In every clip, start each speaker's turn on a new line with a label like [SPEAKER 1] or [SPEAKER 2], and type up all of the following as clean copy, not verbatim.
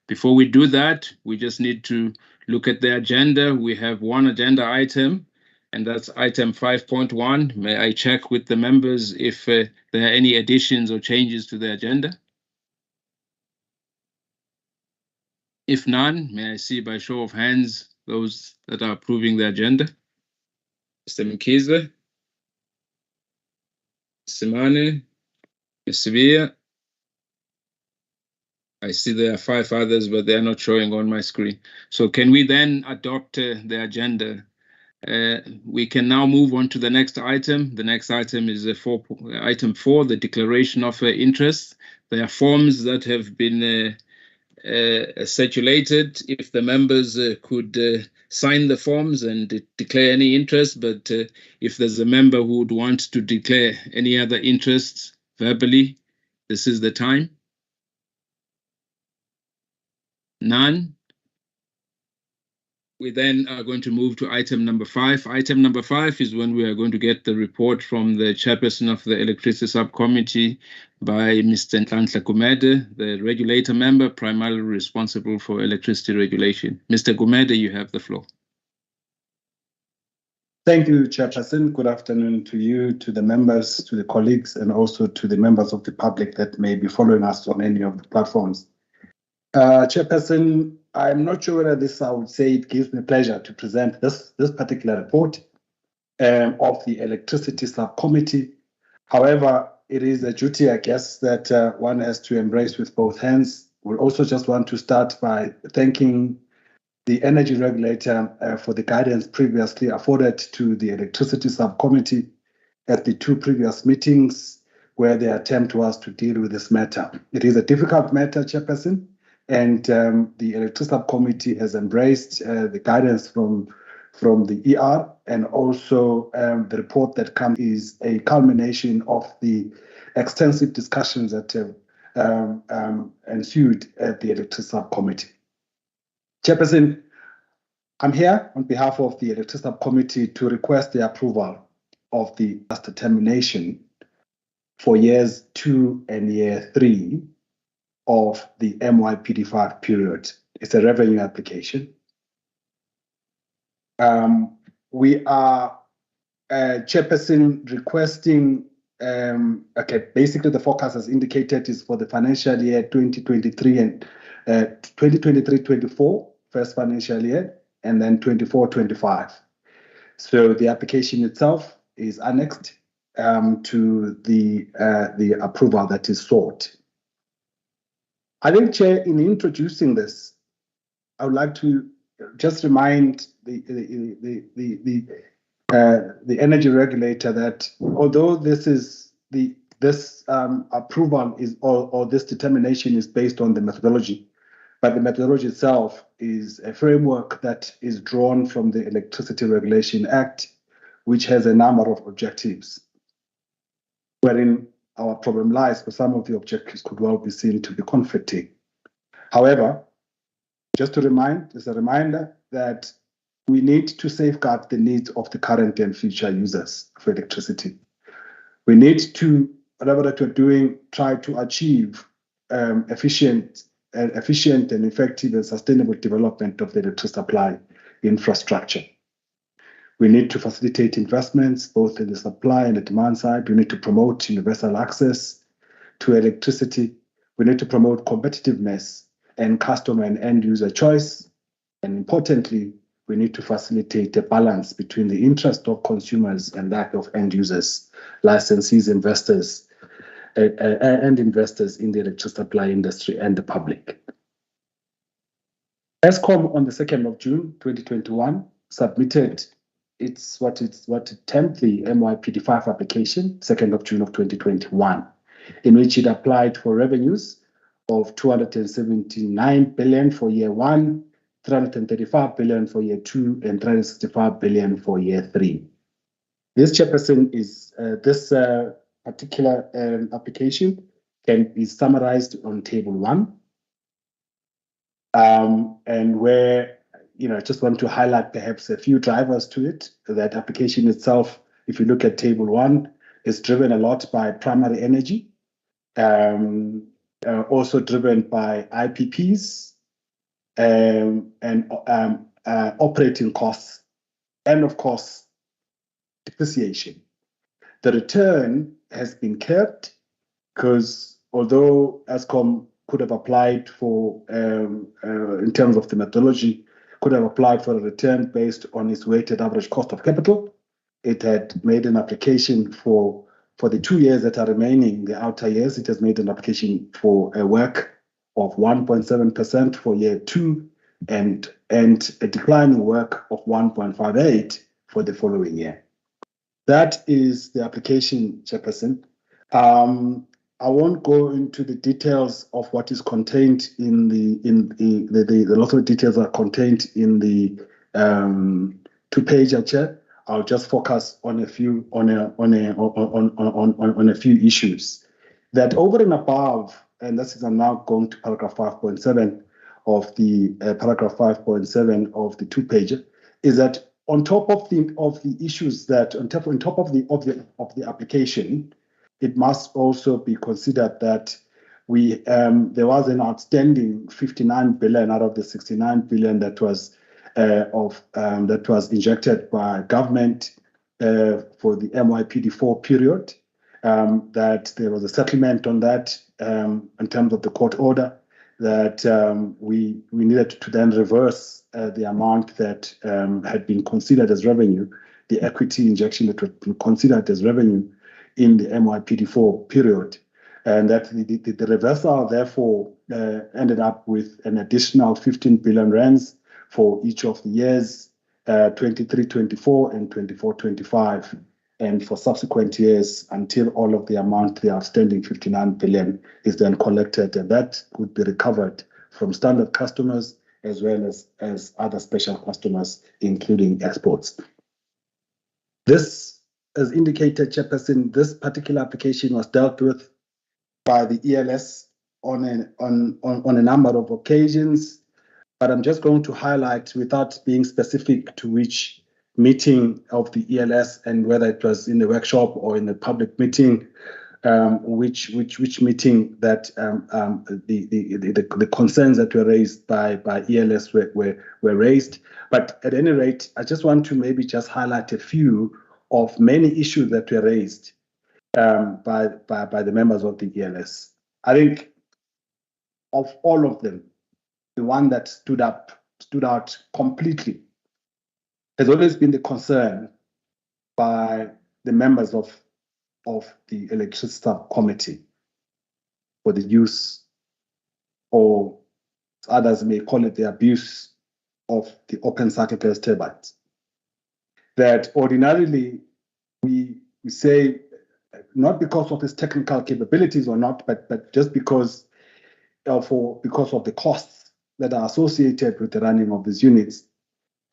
[SPEAKER 1] Before we do that, we just need to look at the agenda. We have one agenda item, and that's item 5.1. May I check with the members if there are any additions or changes to the agenda? If none, may I see by show of hands those that are approving the agenda? Mr. Mkhize, Simane, Ms. Sevilla. I see there are 5 others, but they're not showing on my screen. So can we then adopt the agenda? We can now move on to the next item. The next item is item 4, the declaration of interest. There are forms that have been circulated. If the members could sign the forms and declare any interest, but if there's a member who would want to declare any other interests verbally, this is the time. None. We then are going to move to item number 5. Item number 5 is when we are going to get the report from the chairperson of the electricity subcommittee by Mr. Nhlanhla Gumede, the regulator member primarily responsible for electricity regulation. Mr. Gumede, you have the floor.
[SPEAKER 2] Thank you, Chairperson. Good afternoon to you, to the members, to the colleagues, and also to the members of the public that may be following us on any of the platforms. Chairperson, I'm not sure whether this, I would say, it gives me pleasure to present this particular report of the electricity subcommittee. However, it is a duty, I guess, that one has to embrace with both hands. We also just want to start by thanking the energy regulator for the guidance previously afforded to the electricity subcommittee at the 2 previous meetings where the attempt was to deal with this matter. It is a difficult matter, Chairperson, and the electricity subcommittee has embraced the guidance from the ER, and also the report that comes is a culmination of the extensive discussions that have ensued at the electricity subcommittee. Chairperson, I'm here on behalf of the electricity subcommittee to request the approval of the determination for years 2 and year 3 of the MYPD5 period. It's a revenue application. We are, Chairperson, requesting, basically the forecast as indicated is for the financial year 2023 and 2023-24, first financial year, and then 24-25. So the application itself is annexed to the approval that is sought. I think, Chair, in introducing this, I would like to just remind the energy regulator that although this approval is or this determination is based on the methodology, but the methodology itself is a framework that is drawn from the Electricity Regulation Act, which has a number of objectives, wherein our problem lies, for some of the objectives could well be seen to be conflicting. However, just to remind, as a reminder, that we need to safeguard the needs of the current and future users of electricity. We need to, whatever that we're doing, try to achieve efficient and effective and sustainable development of the electricity supply infrastructure. We need to facilitate investments both in the supply and the demand side. We need to promote universal access to electricity. We need to promote competitiveness and customer and end user choice. And importantly, we need to facilitate a balance between the interest of consumers and that of end users, licensees, investors, and investors in the electricity supply industry and the public. Eskom on the 2nd of June 2021 submitted what it termed the MYPD5 application, 2nd of June of 2021, in which it applied for revenues of 279 billion for year 1, 335 billion for year 2, and 365 billion for year 3. This, Chairperson, is this particular application can be summarized on table 1, and where, I just want to highlight perhaps a few drivers to it. That application itself, if you look at table 1, is driven a lot by primary energy, also driven by IPPs, and operating costs, and of course, depreciation. The return has been kept because although Eskom could have applied for, in terms of the methodology, could have applied for a return based on its weighted average cost of capital, it had made an application for the 2 years that are remaining, the outer years. It has made an application for a WACC of 1.7% for year 2 and a declining WACC of 1.58 for the following year. That is the application, Chairperson. I won't go into the details of what is contained in the lot of details are contained in the 2-pager, Chair. I'll just focus on a few issues that over and above, and this is I'm now going to paragraph 5.7 of the paragraph 5.7 of the 2-pager, is that on top of the issues that on top of the application, it must also be considered that there was an outstanding 59 billion out of the 69 billion that was that was injected by government for the MYPD4 period. That there was a settlement on that in terms of the court order, that we needed to then reverse the amount that had been considered as revenue, the equity injection that was considered as revenue in the MYPD4 period. And that the reversal therefore ended up with an additional 15 billion rands for each of the years, 23-24 and 24-25. And for subsequent years until all of the amount, the outstanding 59 billion, is then collected, and that would be recovered from standard customers as well as other special customers, including exports. This, as indicated, Chairperson, this particular application was dealt with by the ELS on a number of occasions, but I'm just going to highlight, without being specific to which meeting of the ELS and whether it was in the workshop or in the public meeting, which meeting that the concerns that were raised by ELS were raised. But at any rate, I just want to maybe just highlight a few of many issues that were raised by the members of the ELS. I think of all of them, the one that stood out completely has always been the concern by the members of the Electricity Committee for the use, or others may call it the abuse, of the open cycle gas turbines. That ordinarily we say, not because of its technical capabilities or not, but just because of the costs that are associated with the running of these units,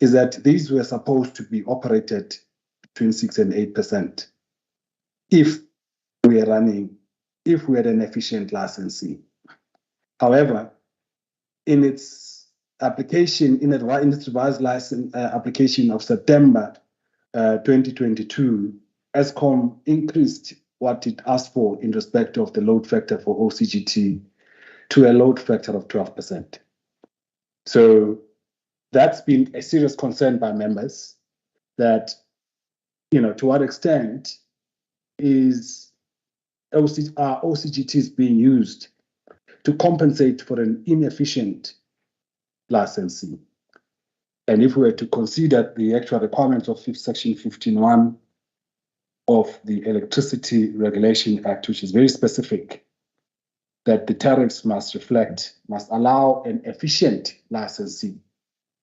[SPEAKER 2] is that these were supposed to be operated between 6 and 8% if we had an efficient licensee. However, in its application, in its revised license application of September 2022, Eskom increased what it asked for in respect of the load factor for OCGT to a load factor of 12%. So that's been a serious concern by members, that, to what extent is OCGTs being used to compensate for an inefficient licensee. And if we were to consider the actual requirements of Section 15.1 of the Electricity Regulation Act, which is very specific, that the tariffs must allow an efficient licensee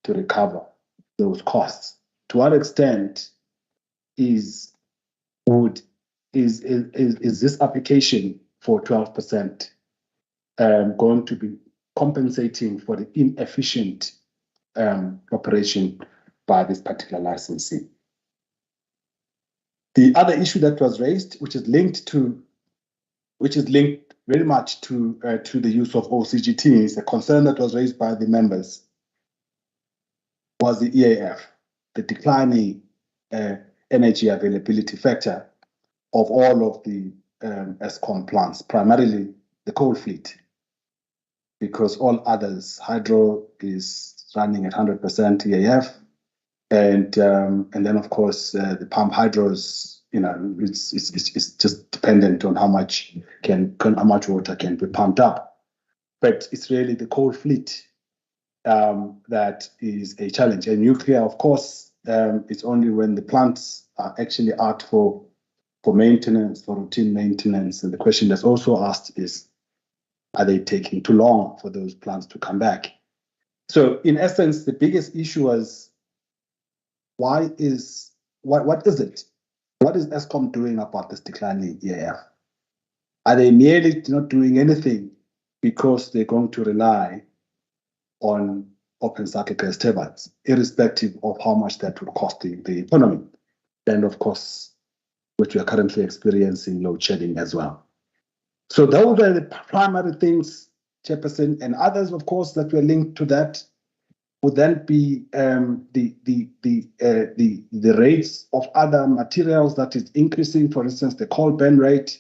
[SPEAKER 2] to recover those costs. To what extent is this application for 12% going to be compensating for the inefficient operation by this particular licensee? The other issue that was raised, which is linked very much to the use of OCGTs, a concern that was raised by the members, was the EAF, the declining energy availability factor of all of the Eskom plants, primarily the coal fleet. because all others, hydro is running at 100% EAF, and then of course the pump hydros, it's just dependent on how much water can be pumped up. But it's really the coal fleet that is a challenge. And nuclear, of course, it's only when the plants are actually out for maintenance, for routine maintenance. And the question that's also asked is, are they taking too long for those plants to come back? So in essence, the biggest issue was, what is it? What is Eskom doing about this declining EAF? Are they merely not doing anything because they're going to rely on open cycle gas turbines, irrespective of how much that would cost the economy? And of course, which we are currently experiencing load shedding as well. So those are the primary things, Chairperson, and others, of course, that were linked to that would then be the rates of other materials that is increasing. For instance, the coal burn rate.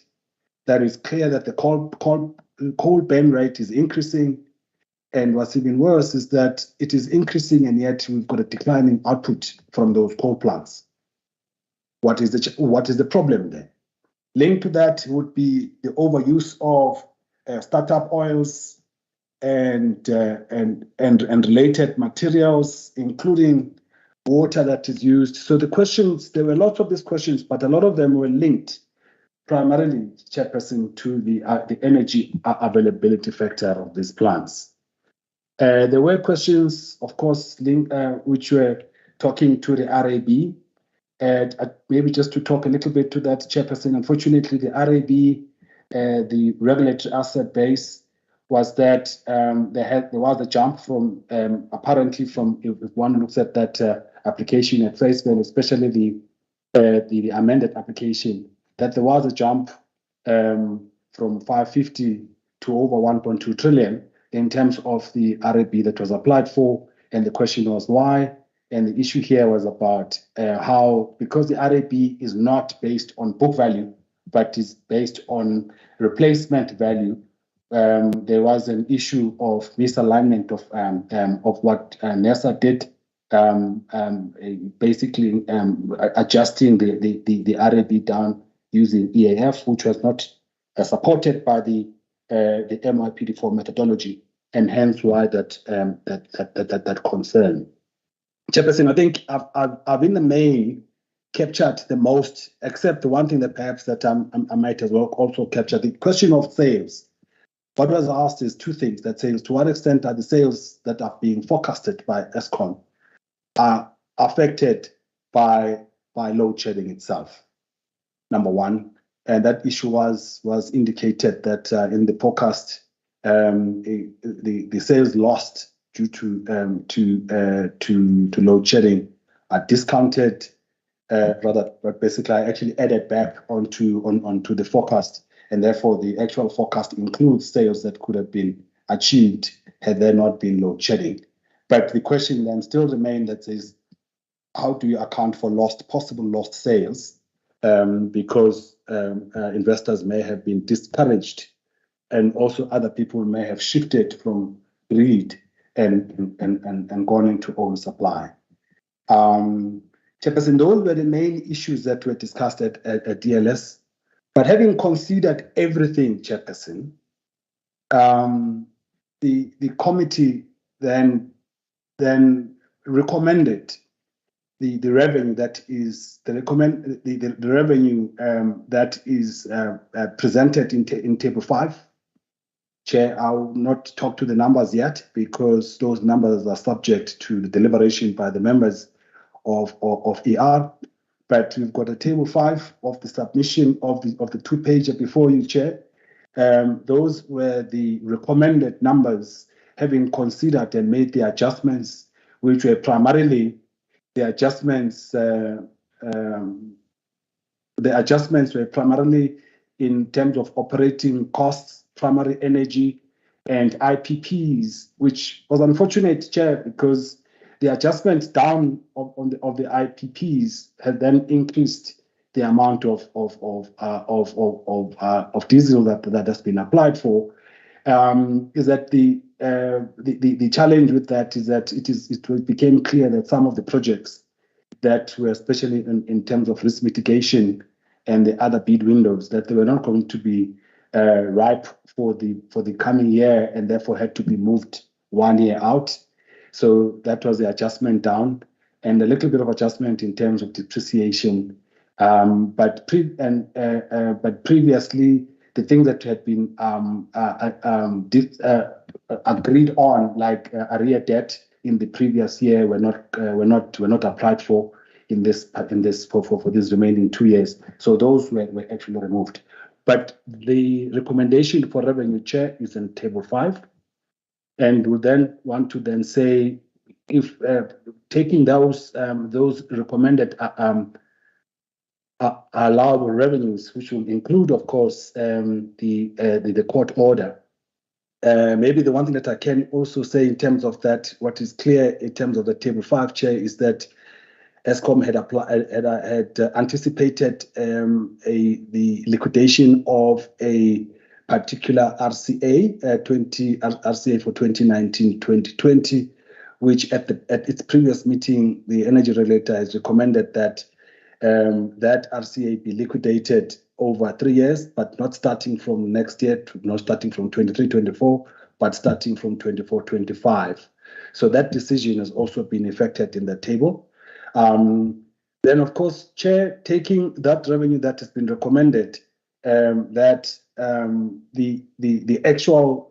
[SPEAKER 2] That is clear that the coal burn rate is increasing, and what's even worse is that it is increasing, and yet we've got a declining output from those coal plants. What is the problem there? Linked to that would be the overuse of startup oils and related materials, including water that is used. So the questions, there were lots of these questions, but a lot of them were linked primarily, Chairperson, to the energy availability factor of these plants. There were questions, of course, which were talking to the RAB. And maybe just to talk a little bit to that, Chairperson, unfortunately, the RAB, the regulatory asset base, was that there was a jump from, apparently from, if one looks at that application at face value, especially the amended application, that there was a jump from 550 to over 1.2 trillion in terms of the RAB that was applied for. And the question was why? And the issue here was about how, because the RAB is not based on book value, but is based on replacement value, there was an issue of misalignment of what NERSA did, basically adjusting the RAB down using EAF, which was not supported by the MYPD4 methodology, and hence why that concern. Chairperson, I think I've in the main captured the most, except the one thing that perhaps that I might as well also capture, the question of sales. What was asked is two things: that sales, to what extent are the sales that are being forecasted by Eskom are affected by load shedding itself, number one. And that issue was indicated that in the forecast, the sales lost due to load shedding are discounted, but basically I actually added back onto the forecast, and therefore the actual forecast includes sales that could have been achieved had there not been load shedding. But the question then still remains, that says, how do you account for possible lost sales? Because investors may have been discouraged, and also other people may have shifted from greed and gone into oversupply. Chairperson, those were the main issues that were discussed at DLS. But having considered everything, Chairperson, the committee then recommended the revenue that is the revenue that is presented in Table 5. Chair, I will not talk to the numbers yet because those numbers are subject to the deliberation by the members of ER. But we've got a Table 5 of the submission of the two-pager before you, Chair. Those were the recommended numbers, having considered and made the adjustments, which were primarily the adjustments were primarily in terms of operating costs, primary energy, and IPPs, which was unfortunate, Chair, because the adjustments down of the IPPs had then increased the amount of diesel that has been applied for. Is that the the challenge with that is that it became clear that some of the projects that were especially in terms of risk mitigation and the other bid windows, that they were not going to be ripe for the coming year, and therefore had to be moved 1 year out. So that was the adjustment down, and a little bit of adjustment in terms of depreciation. But previously, the things that had been agreed on, like arrear debt in the previous year, were not applied for in this for these remaining 2 years. So those were actually removed. But the recommendation for revenue, Chair, is in table 5, and we then want to then say, if taking those recommended allowable revenues, which will include, of course, the court order. Maybe the one thing that I can also say in terms of that, what is clear in terms of the table 5, Chair, is that Eskom had anticipated the liquidation of a particular RCA, RCA for 2019-2020, which at its previous meeting, the energy regulator has recommended that that RCA be liquidated over 3 years, but not starting from next year, not starting from 23-24, but starting from 24-25. So that decision has also been effected in the table. Then, of course, Chair, taking that revenue that has been recommended, that the actual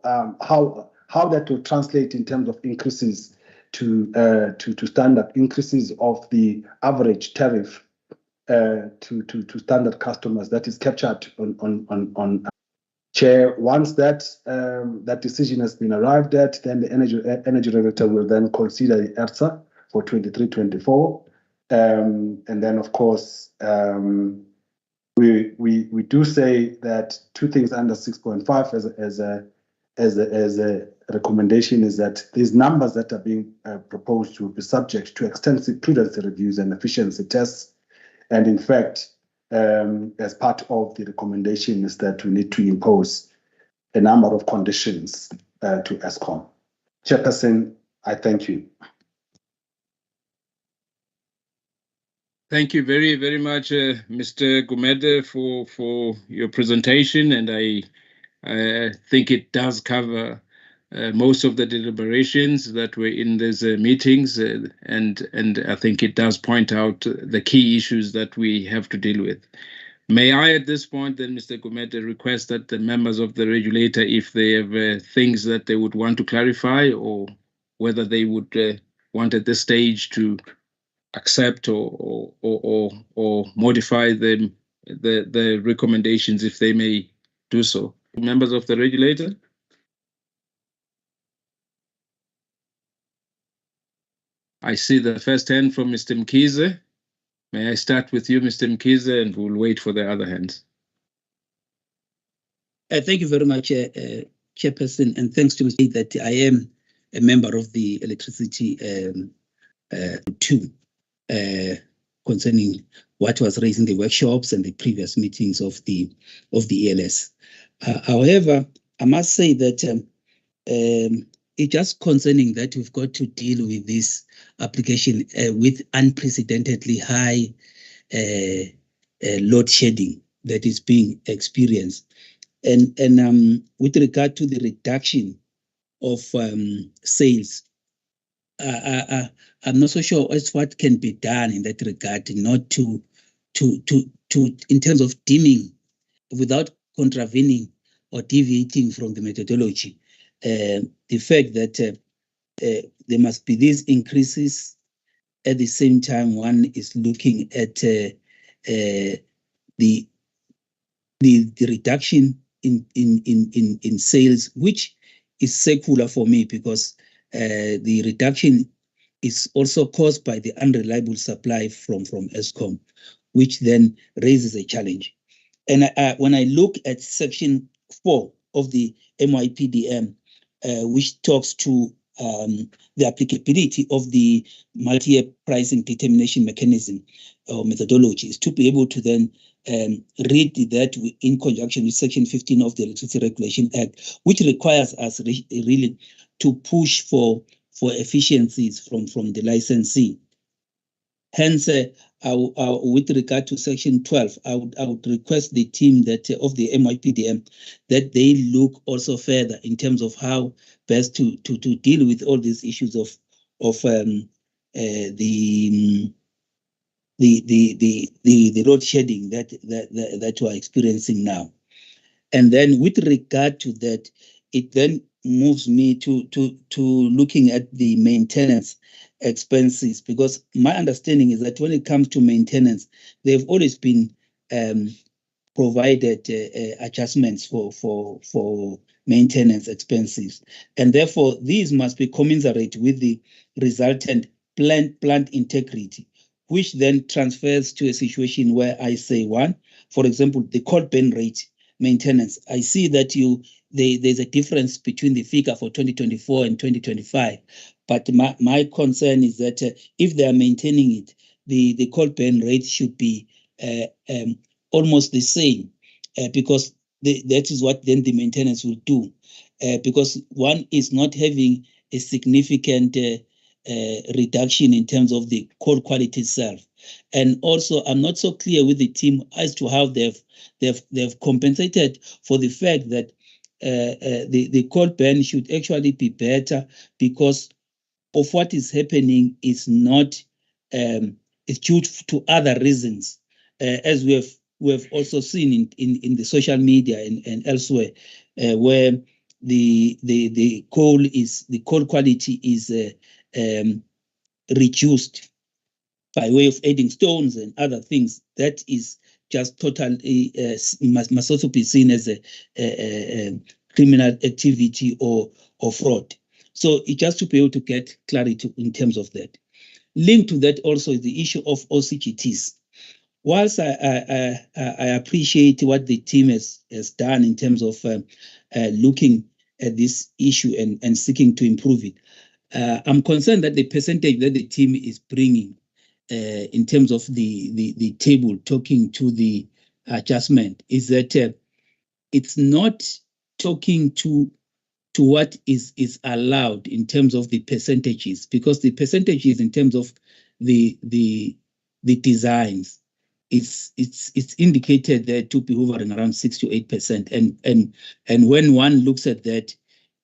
[SPEAKER 2] how that will translate in terms of increases to standard increases of the average tariff to standard customers, that is captured on Chair. Once that decision has been arrived at, then the energy regulator will then consider the ERSA for 23-24. And then, of course, we do say that two things under 6.5 as a recommendation is that these numbers that are being proposed will be subject to extensive prudence reviews and efficiency tests. And in fact, as part of the recommendation is that we need to impose a number of conditions to Eskom. Chairperson, I thank you.
[SPEAKER 1] Thank you very, very much, Mr. Gumede, for your presentation, and I think it does cover most of the deliberations that were in these meetings, and I think it does point out the key issues that we have to deal with. May I, at this point, then, Mr. Gumede, request that the members of the regulator, if they have things that they would want to clarify, or whether they would want at this stage to accept or modify the recommendations, if they may do so. Members of the regulator? I see the first hand from Mr. Mkhize. May I start with you, Mr. Mkhize, and we'll wait for the other hands.
[SPEAKER 3] Thank you very much, Chairperson, and thanks to me that I am a member of the electricity concerning what was raised in the workshops and the previous meetings of the ELS. However, I must say that it's just concerning that we've got to deal with this application with unprecedentedly high load shedding that is being experienced. And with regard to the reduction of sales, I'm not so sure as what can be done in that regard, not to in terms of dimming without contravening or deviating from the methodology. The fact that there must be these increases at the same time one is looking at the reduction in sales, which is secular for me, because the reduction is also caused by the unreliable supply from Eskom, which then raises a challenge. And when I look at section 4 of the MYPDM, which talks to the applicability of the multi-year pricing determination mechanism or methodologies, to be able to then read that in conjunction with section 15 of the Electricity Regulation Act, which requires us really push for efficiencies from the licensee. Hence, with regard to Section 12, I would request the team that of the MYPDM that they look also further in terms of how best to deal with all these issues of the load shedding that we are experiencing now. And then with regard to that, it then moves me to looking at the maintenance expenses, because my understanding is that when it comes to maintenance, they've always been provided adjustments for maintenance expenses, and therefore these must be commensurate with the resultant plant integrity, which then transfers to a situation where I say, one, for example, the cold burn rate maintenance. I see that there's a difference between the figure for 2024 and 2025, but my concern is that if they are maintaining it, the cold burn rate should be almost the same, because that is what then the maintenance will do, because one is not having a significant reduction in terms of the coal quality itself. And also, I'm not so clear with the team as to how they've compensated for the fact that the coal burn should actually be better because of what is happening is not is due to other reasons, as we have also seen in the social media and elsewhere, where the coal quality is reduced by way of adding stones and other things. That is just totally must also be seen as a criminal activity or fraud. So it just to be able to get clarity in terms of that. Linked to that also is the issue of OCGTs. Whilst I appreciate what the team has done in terms of looking at this issue and seeking to improve it, I'm concerned that the percentage that the team is bringing in terms of the table talking to the adjustment is that it's not talking to what is allowed in terms of the percentages, because the percentages in terms of the designs, it's indicated there to be hovering around 6 to 8%, and when one looks at that,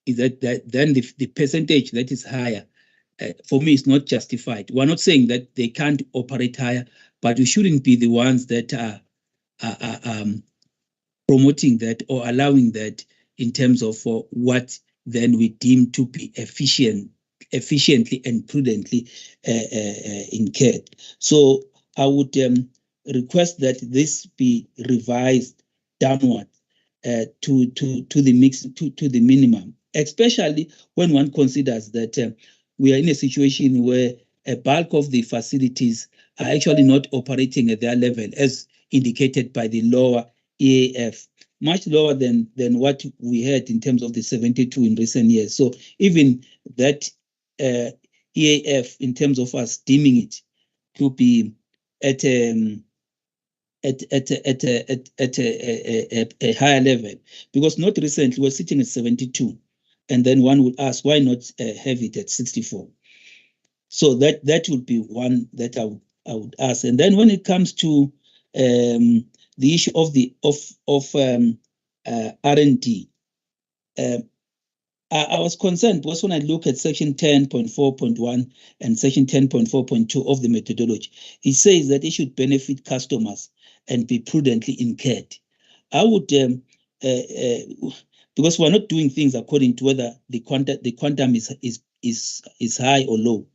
[SPEAKER 3] is that then the percentage that is higher, for me, is not justified. We're not saying that they can't operate higher, but we shouldn't be the ones that are promoting that or allowing that in terms of what then we deem to be efficiently and prudently incurred. So I would request that this be revised downward to the minimum, especially when one considers that we are in a situation where a bulk of the facilities are actually not operating at their level, as indicated by the lower EAF, much lower than what we had in terms of the 72 in recent years. So even that EAF, in terms of us deeming it to be at a higher level, because not recently we're sitting at 72, and then one would ask, why not have it at 64? So that would be one that I would ask. And then when it comes to the issue of R&D, I was concerned because when I look at section 10.4.1 and section 10.4.2 of the methodology, it says that it should benefit customers and be prudently incurred. I would, because we're not doing things according to whether the quantum is high or low.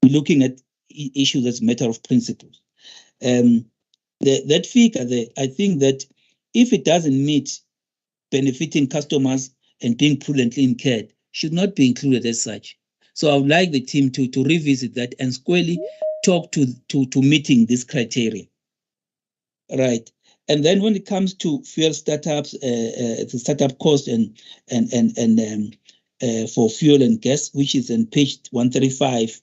[SPEAKER 3] We're looking at issues as a matter of principles. That figure there, I think that if it doesn't meet benefiting customers and being prudently incurred, should not be included as such. So I would like the team to revisit that and squarely talk to meeting this criteria. Right. And then when it comes to fuel startups, the startup cost and for fuel and gas, which is on page 135,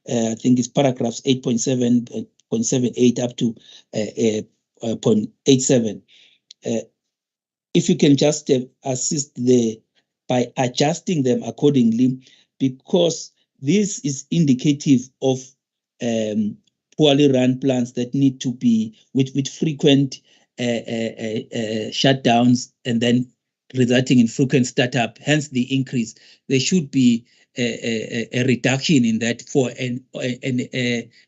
[SPEAKER 3] I think it's paragraphs 8.7.78 up to 0.87. If you can just assist the by adjusting them accordingly, because this is indicative of poorly run plants that need to be with frequent shutdowns and then resulting in frequent startup, hence the increase. There should be a reduction in that for a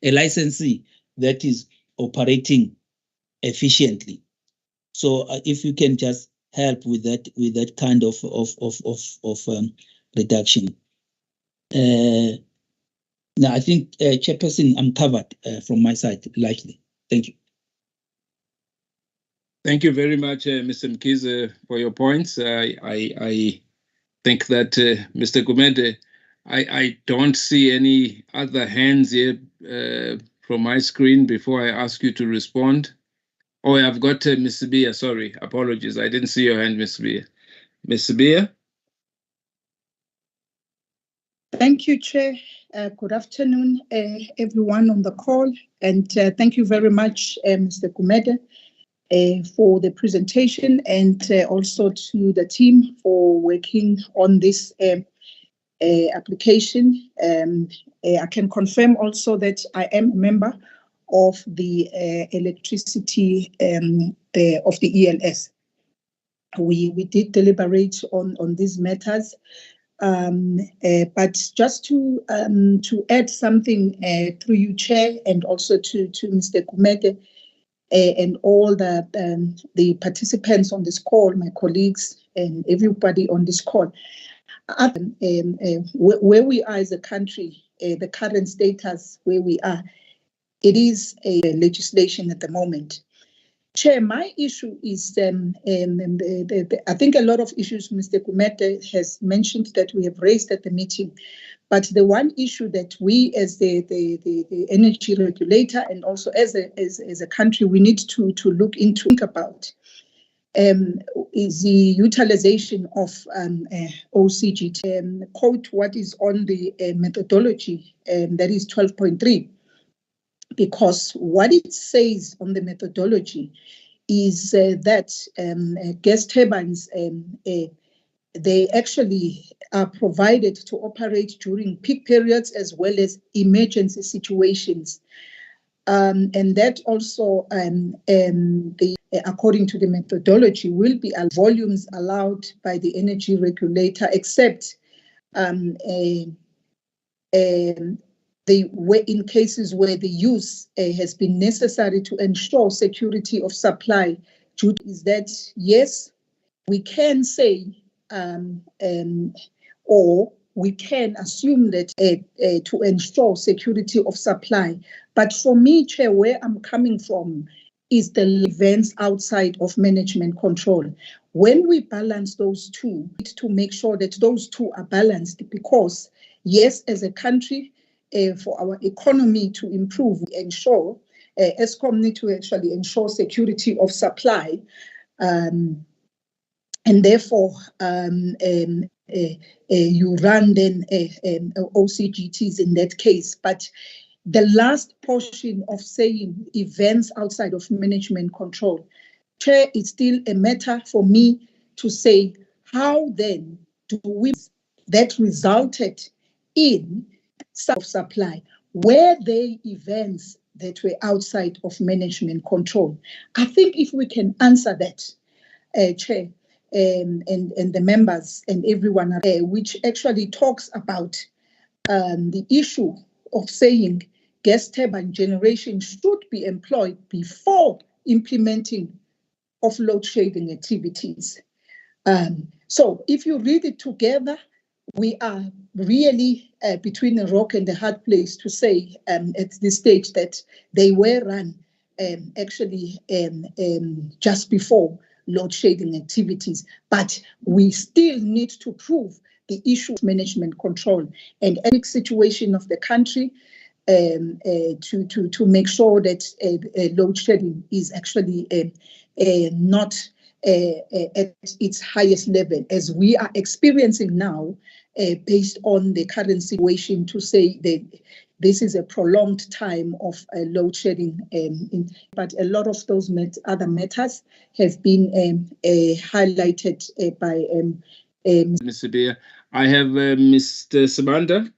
[SPEAKER 3] licensee that is operating efficiently. So if you can just help with that kind of reduction. Now, I think, Chairperson, I'm covered from my side, likely. Thank you.
[SPEAKER 1] Thank you very much, Mr. Mkhize, for your points. I think that, Mr. Gumede, I don't see any other hands here from my screen before I ask you to respond. Oh, I've got Ms. Bia, sorry, apologies. I didn't see your hand, Ms. Bia. Ms. Bia?
[SPEAKER 4] Thank you, Chair. Good afternoon, everyone on the call. And thank you very much, Mr. Gumede, for the presentation, and also to the team for working on this application. I can confirm also that I am a member of the electricity of the ELS. We did deliberate on these matters. But just to add something through you, Chair, and also to Mr. Gumede and all the participants on this call, my colleagues and everybody on this call, where we are as a country, the current status where we are, it is a legislation at the moment. Chair, my issue is, I think a lot of issues Mr. Gumede has mentioned that we have raised at the meeting, but the one issue that we as the energy regulator and also as a country, we need to look into, think about, is the utilization of OCGT. Quote what is on the methodology, that is 12.3. Because what it says on the methodology is that gas turbines, they actually are provided to operate during peak periods as well as emergency situations. And that also, according to the methodology, will be volumes allowed by the energy regulator, except in cases where the use has been necessary to ensure security of supply. Is that yes, we can say, or we can assume that to ensure security of supply. But for me, Chair, where I'm coming from is the events outside of management control. When we balance those two, we need to make sure that those two are balanced, because yes, as a country, for our economy to improve, ensure ESCOM need to actually ensure security of supply, and therefore you run then OCGTs in that case. But the last portion of saying events outside of management control, Chair, it's still a matter for me to say, how then do we that resulted in supply, were they events that were outside of management control? I think if we can answer that, Chair, and the members and everyone, which actually talks about the issue of saying gas turbine generation should be employed before implementing of load shedding activities. So if you read it together, we are really between a rock and a hard place to say at this stage that they were run actually just before load shedding activities. But we still need to prove the issue of management control and any situation of the country to make sure that load shedding is actually not at its highest level, as we are experiencing now, based on the current situation, to say that this is a prolonged time of load shedding. But a lot of those other matters have been highlighted by
[SPEAKER 1] Mr. Beer. I have Mr. Sabanda.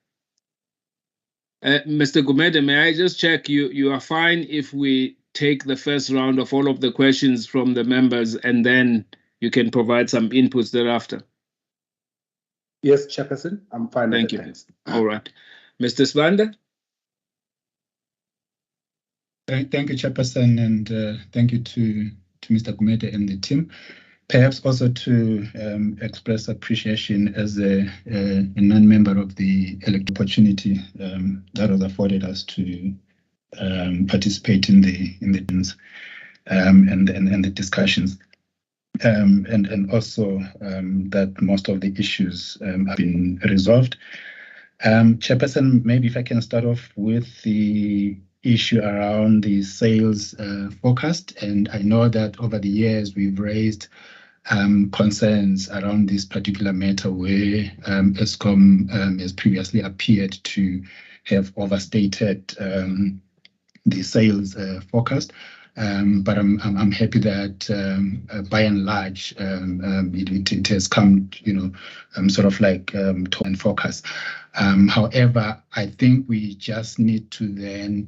[SPEAKER 1] Mr. Gumede, may I just check you are fine if we take the first round of all of the questions from the members and then you can provide some inputs thereafter?
[SPEAKER 2] Yes, Chairperson, I'm fine with
[SPEAKER 1] Thank
[SPEAKER 2] it.
[SPEAKER 1] you.
[SPEAKER 2] Thanks.
[SPEAKER 1] All right. Mr. Sabanda?
[SPEAKER 5] Thank you, Chairperson, and thank you to Mr. Gumede and the team. Perhaps also to express appreciation as a non-member of the elected opportunity that was afforded us to participate in the and the discussions, and also that most of the issues have been resolved. Chairperson, maybe if I can start off with the issue around the sales forecast, and I know that over the years we've raised concerns around this particular matter where Eskom has previously appeared to have overstated the sales forecast. But I'm happy that by and large it has come, sort of like to and focus. However, I think we just need to then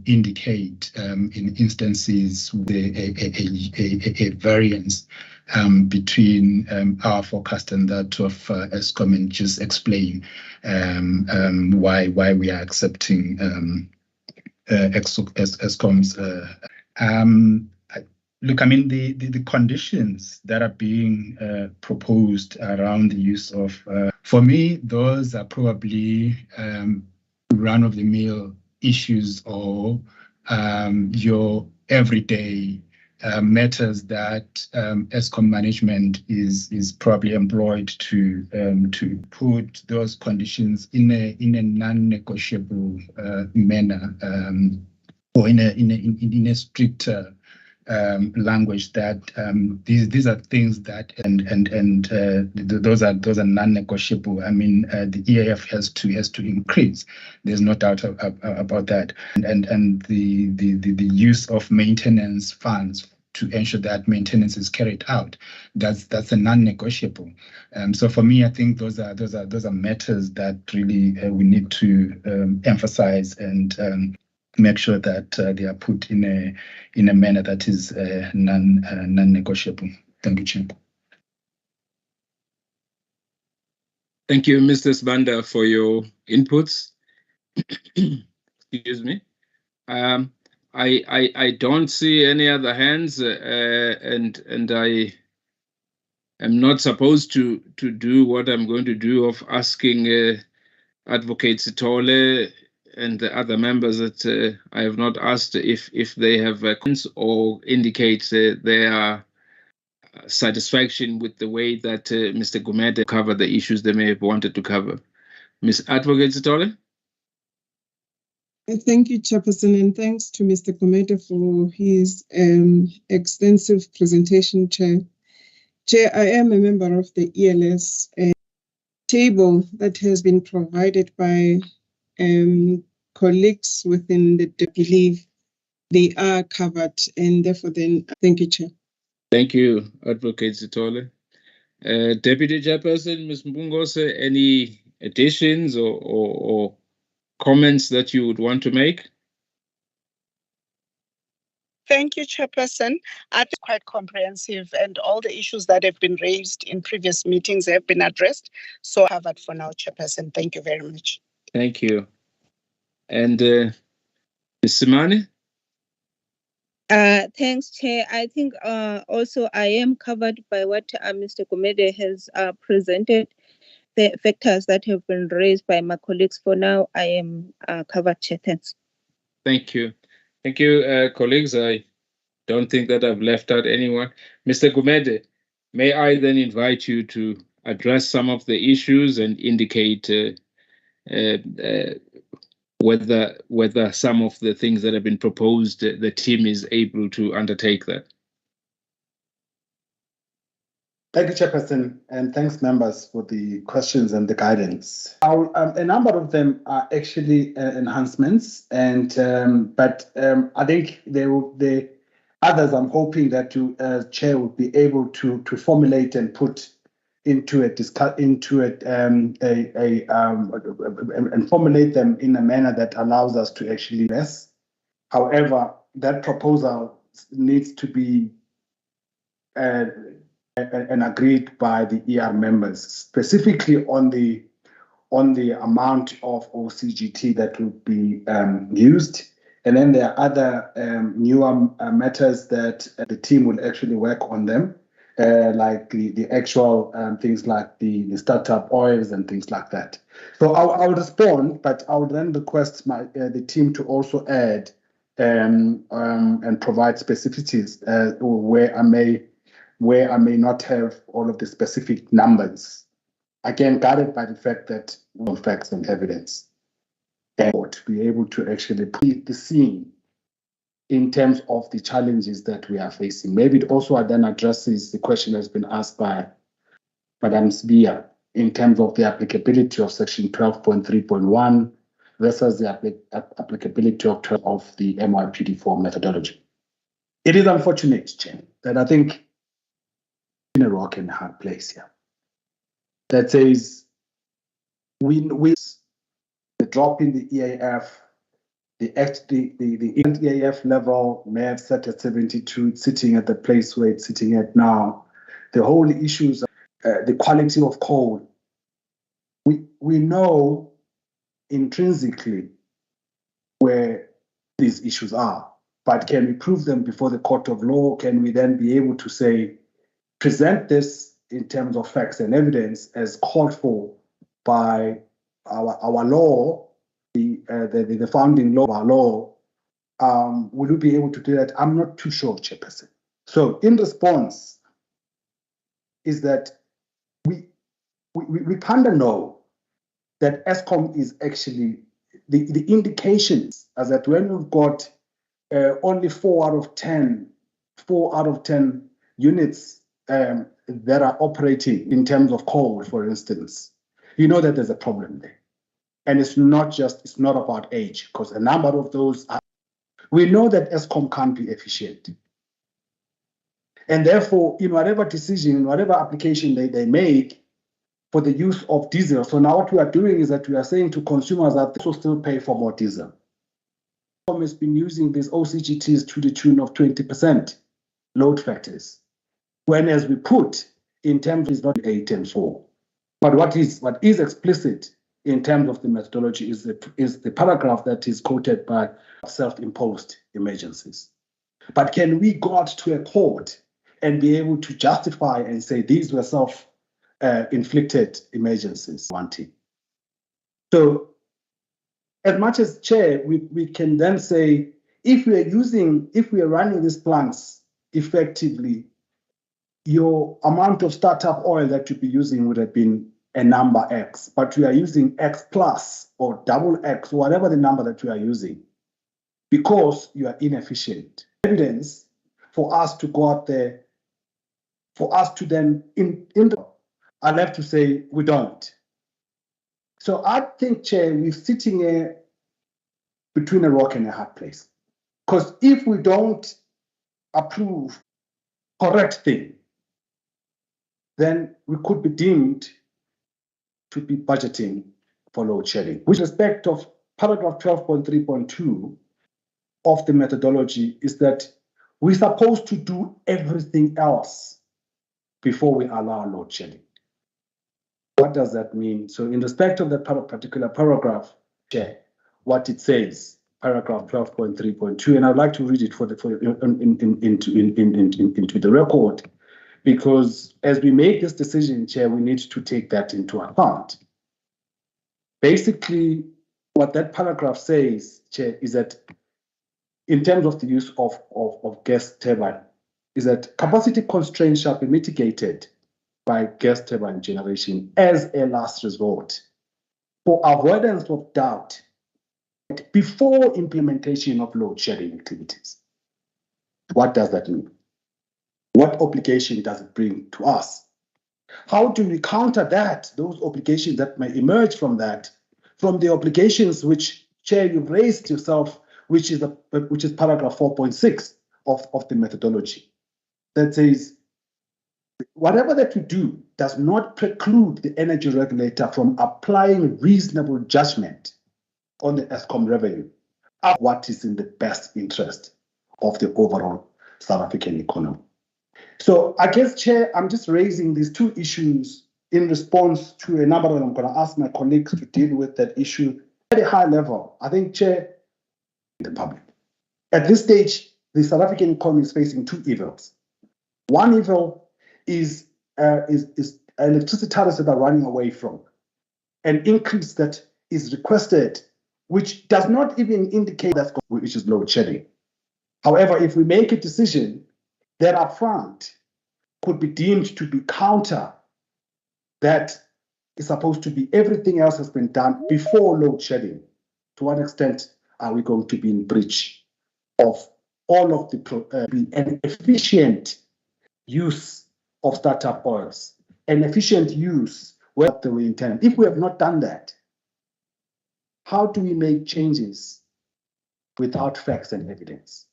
[SPEAKER 5] indicate in instances with a variance between our forecast and that of Eskom, and just explain why we are accepting Eskom's. Look, I mean, the conditions that are being proposed around the use of, for me, those are probably run-of-the-mill issues or your everyday matters that Eskom management is probably employed to put those conditions in a non-negotiable manner, or in a stricter language, that these are things that those are non-negotiable. I mean, the EAF has to increase. There's no doubt about that, and the use of maintenance funds to ensure that maintenance is carried out, that's a non-negotiable. So for me, I think those are matters that really we need to emphasize and make sure that they are put in a manner that is non-negotiable. Thank you, Chair.
[SPEAKER 1] Thank you, Mr. Sbanda, for your inputs. Excuse me. I don't see any other hands, and I am not supposed to do what I'm going to do of asking Advocate Sithole and the other members that I have not asked if they have comments or indicate their satisfaction with the way that Mr. Gumede covered the issues they may have wanted to cover. Ms. Advocate Sithole?
[SPEAKER 6] Thank you, Chairperson, and thanks to Mr. Gumede for his extensive presentation, Chair. Chair, I am a member of the ELS table that has been provided by colleagues within the believe they are covered, and therefore then thank you, Chair.
[SPEAKER 1] Thank you, Advocate Sithole. Deputy Chairperson, Ms. Mbungose, any additions or comments that you would want to make?
[SPEAKER 7] Thank you, Chairperson. I think it's quite comprehensive, and all the issues that have been raised in previous meetings have been addressed. So covered for now, Chairperson. Thank you very much.
[SPEAKER 1] Thank you. And Ms. Simane?
[SPEAKER 8] Thanks, Chair. I think also I am covered by what Mr. Gumede has presented. The factors that have been raised by my colleagues. For now, I am covered, Chair. Thanks.
[SPEAKER 1] Thank you. Thank you, colleagues. I don't think that I've left out anyone. Mr. Gumede, may I then invite you to address some of the issues and indicate whether some of the things that have been proposed, the team is able to undertake that.
[SPEAKER 2] Thank you, Chairperson, and thanks, members, for the questions and the guidance. A number of them are actually enhancements, and but I think the others I'm hoping that Chair will be able to formulate and put into it, and formulate them in a manner that allows us to actually less. However, that proposal needs to be and agreed by the ER members, specifically on the amount of OCGT that will be used. And then there are other newer matters that the team will actually work on them, like the actual things like the startup oils and things like that. So I'll respond, but I would then request the team to also add and provide specificities where I may not have all of the specific numbers. Again, guided by the fact that facts and evidence, and to be able to actually put the scene in terms of the challenges that we are facing. Maybe it also then addresses the question that's been asked by Madam Sbia in terms of the applicability of Section 12.3.1 versus the applicability of the MYPD4 methodology. It is unfortunate, Chair, that I think in a rock and a hard place here. That says we the drop in the EAF, the EAF level may have set at 72, sitting at the place where it's sitting at now. The whole issues, the quality of coal. We know intrinsically where these issues are, but can we prove them before the court of law? Can we then be able to say, present this in terms of facts and evidence as called for by our law, the founding law of our law? Will we be able to do that? I'm not too sure, Chairperson. So in response is that we kind of know that Eskom is actually, the indications as that when we've got only 4 out of 10 units that are operating in terms of coal, for instance, you know that there's a problem there. And it's not about age, because a number of those we know that Eskom can't be efficient. And therefore, in whatever decision, whatever application they make for the use of diesel. So now what we are doing is that we are saying to consumers that they will still pay for more diesel. Eskom has been using these OCGTs to the tune of 20% load factors. When as we put in terms is not 8 and 4. But what is explicit in terms of the methodology is the paragraph that is quoted by self-imposed emergencies. But can we go out to a court and be able to justify and say these were self-inflicted emergencies? So as much as Chair, we can then say, if we are running these plants effectively, your amount of startup oil that you'd be using would have been a number X, but we are using X plus or double X, whatever the number that we are using, because you are inefficient. Evidence for us to go out there, for us to then, I'll have to say we don't. So I think, Chair, we're sitting here between a rock and a hard place. Because if we don't approve correct thing, then we could be deemed to be budgeting for load shedding. With respect of paragraph 12.3.2 of the methodology is that we're supposed to do everything else before we allow load shedding. What does that mean? So in respect of that particular paragraph, Chair, what it says, paragraph 12.3.2, and I'd like to read it into the record, because as we make this decision, Chair, we need to take that into account. Basically, what that paragraph says, Chair, is that in terms of the use of gas turbine, is that capacity constraints shall be mitigated by gas turbine generation as a last resort for avoidance of doubt before implementation of load shedding activities. What does that mean? What obligation does it bring to us? How do we counter that, those obligations that may emerge from that, from the obligations which, Chair, you've raised yourself, which is paragraph 4.6 of the methodology, that says whatever that we do does not preclude the energy regulator from applying reasonable judgment on the Eskom revenue of what is in the best interest of the overall South African economy. So I guess, Chair, I'm just raising these two issues in response to a number that I'm going to ask my colleagues to deal with that issue at a high level. I think, Chair, the public. At this stage, the South African economy is facing two evils. One evil is electricity tariffs that are running away from an increase that is requested, which does not even indicate that's which is load shedding. However, if we make a decision that upfront could be deemed to be counter, that is supposed to be everything else has been done before load shedding, to what extent are we going to be in breach of all of the an efficient use of startup oils, an efficient use what we intend? If we have not done that, how do we make changes without facts and evidence?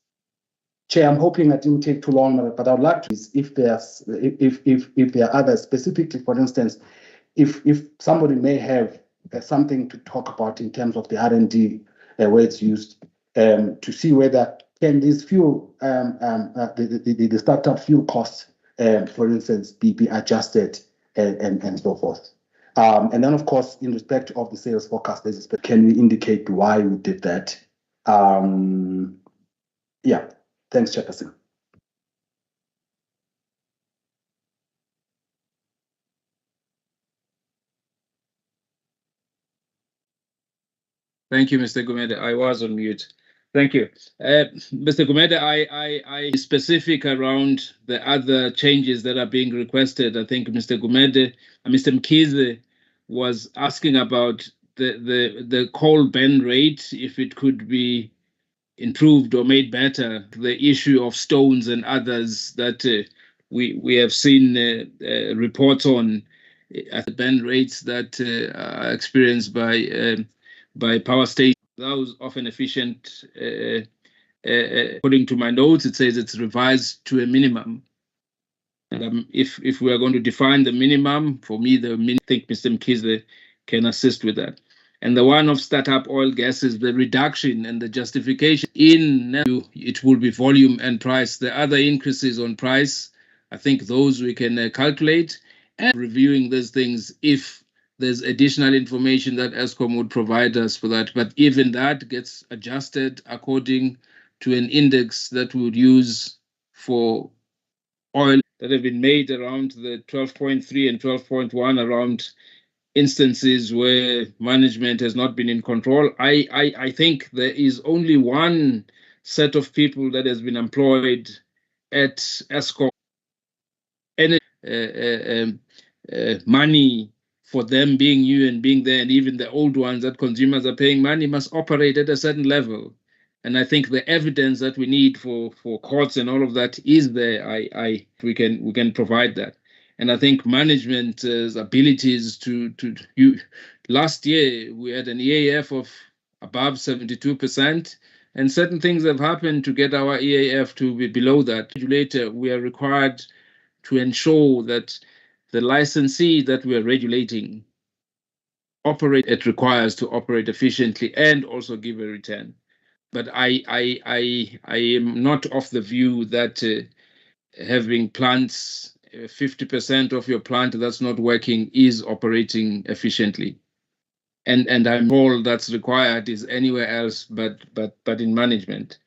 [SPEAKER 2] Chair, I'm hoping I didn't take too long, but I'd like to, if there are others, specifically, for instance, if somebody may have something to talk about in terms of the R&D where it's used, to see whether can these fuel, the startup fuel costs, for instance, be adjusted and so forth. And then, of course, in respect of the sales forecast, can we indicate why we did that? Yeah, thanks, Chairperson.
[SPEAKER 1] Thank you, Mr. Gumede. I was on mute. Thank you. Mr. Gumede, I specific around the other changes that are being requested. I think Mr. Gumede, Mr. Mkhize was asking about the coal ban rate, if it could be improved or made better, the issue of stones and others that we have seen reports on at the ban rates that are experienced by power stations. Those often efficient. According to my notes, it says it's revised to a minimum. And if we are going to define the minimum, for me, I think Mr. Mkhize can assist with that. And the one of startup oil gases, the reduction and the justification it will be volume and price. The other increases on price, I think those we can calculate, and reviewing those things if there's additional information that Eskom would provide us for that. But even that gets adjusted according to an index that we would use for oil that have been made around the 12.3 and 12.1 around instances where management has not been in control. I think there is only one set of people that has been employed at Eskom, money for them being new and being there, and even the old ones that consumers are paying money must operate at a certain level. And I think the evidence that we need for courts and all of that is there. We can provide that. And I think management's abilities last year we had an EAF of above 72%, and certain things have happened to get our EAF to be below that. Later, we are required to ensure that the licensee that we are regulating it requires to operate efficiently and also give a return. But I am not of the view that having plants, 50% of your plant that's not working is operating efficiently. And I'm all that's required is anywhere else but in management.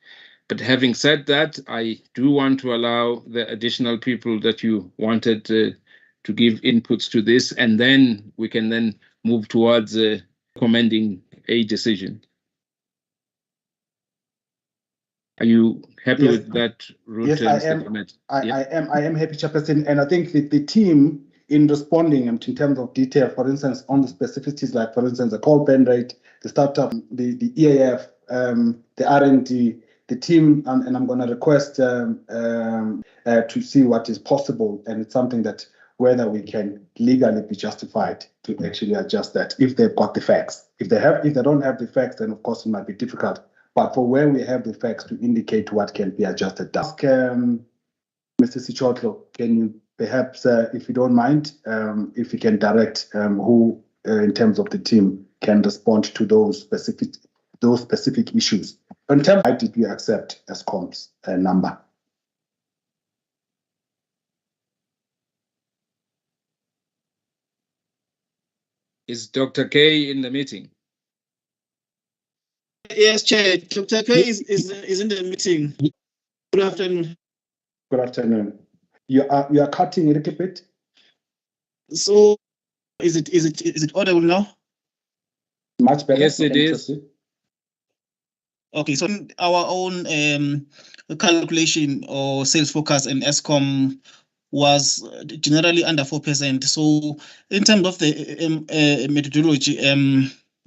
[SPEAKER 1] But having said that, I do want to allow the additional people that you wanted to give inputs to this, and then we can then move towards recommending a decision. Are you happy with that route?
[SPEAKER 2] Yes, I am happy, Chairperson, and I think the team in responding in terms of detail, for instance, on the specificities, like for instance, the coal ban rate, the startup, the EAF, the R&D, the team, and I'm going to request to see what is possible, and it's something that whether we can legally be justified to actually adjust that if they've got the facts. If they don't have the facts, then of course it might be difficult. But for where we have the facts to indicate what can be adjusted, ask Mr. Sichotlo, can you perhaps, if you don't mind, if you can direct who, in terms of the team, can respond to those specific issues. In terms of why did we accept Eskom's number?
[SPEAKER 1] Is Dr. K in the meeting?
[SPEAKER 9] Yes, Chair. Dr. K is in the meeting. Good afternoon.
[SPEAKER 2] Good afternoon. You are cutting a little bit.
[SPEAKER 9] So, is it audible now?
[SPEAKER 2] Much better.
[SPEAKER 1] Yes, it is.
[SPEAKER 9] Okay, so in our own calculation or sales forecast in Eskom was generally under 4%. So in terms of the methodology,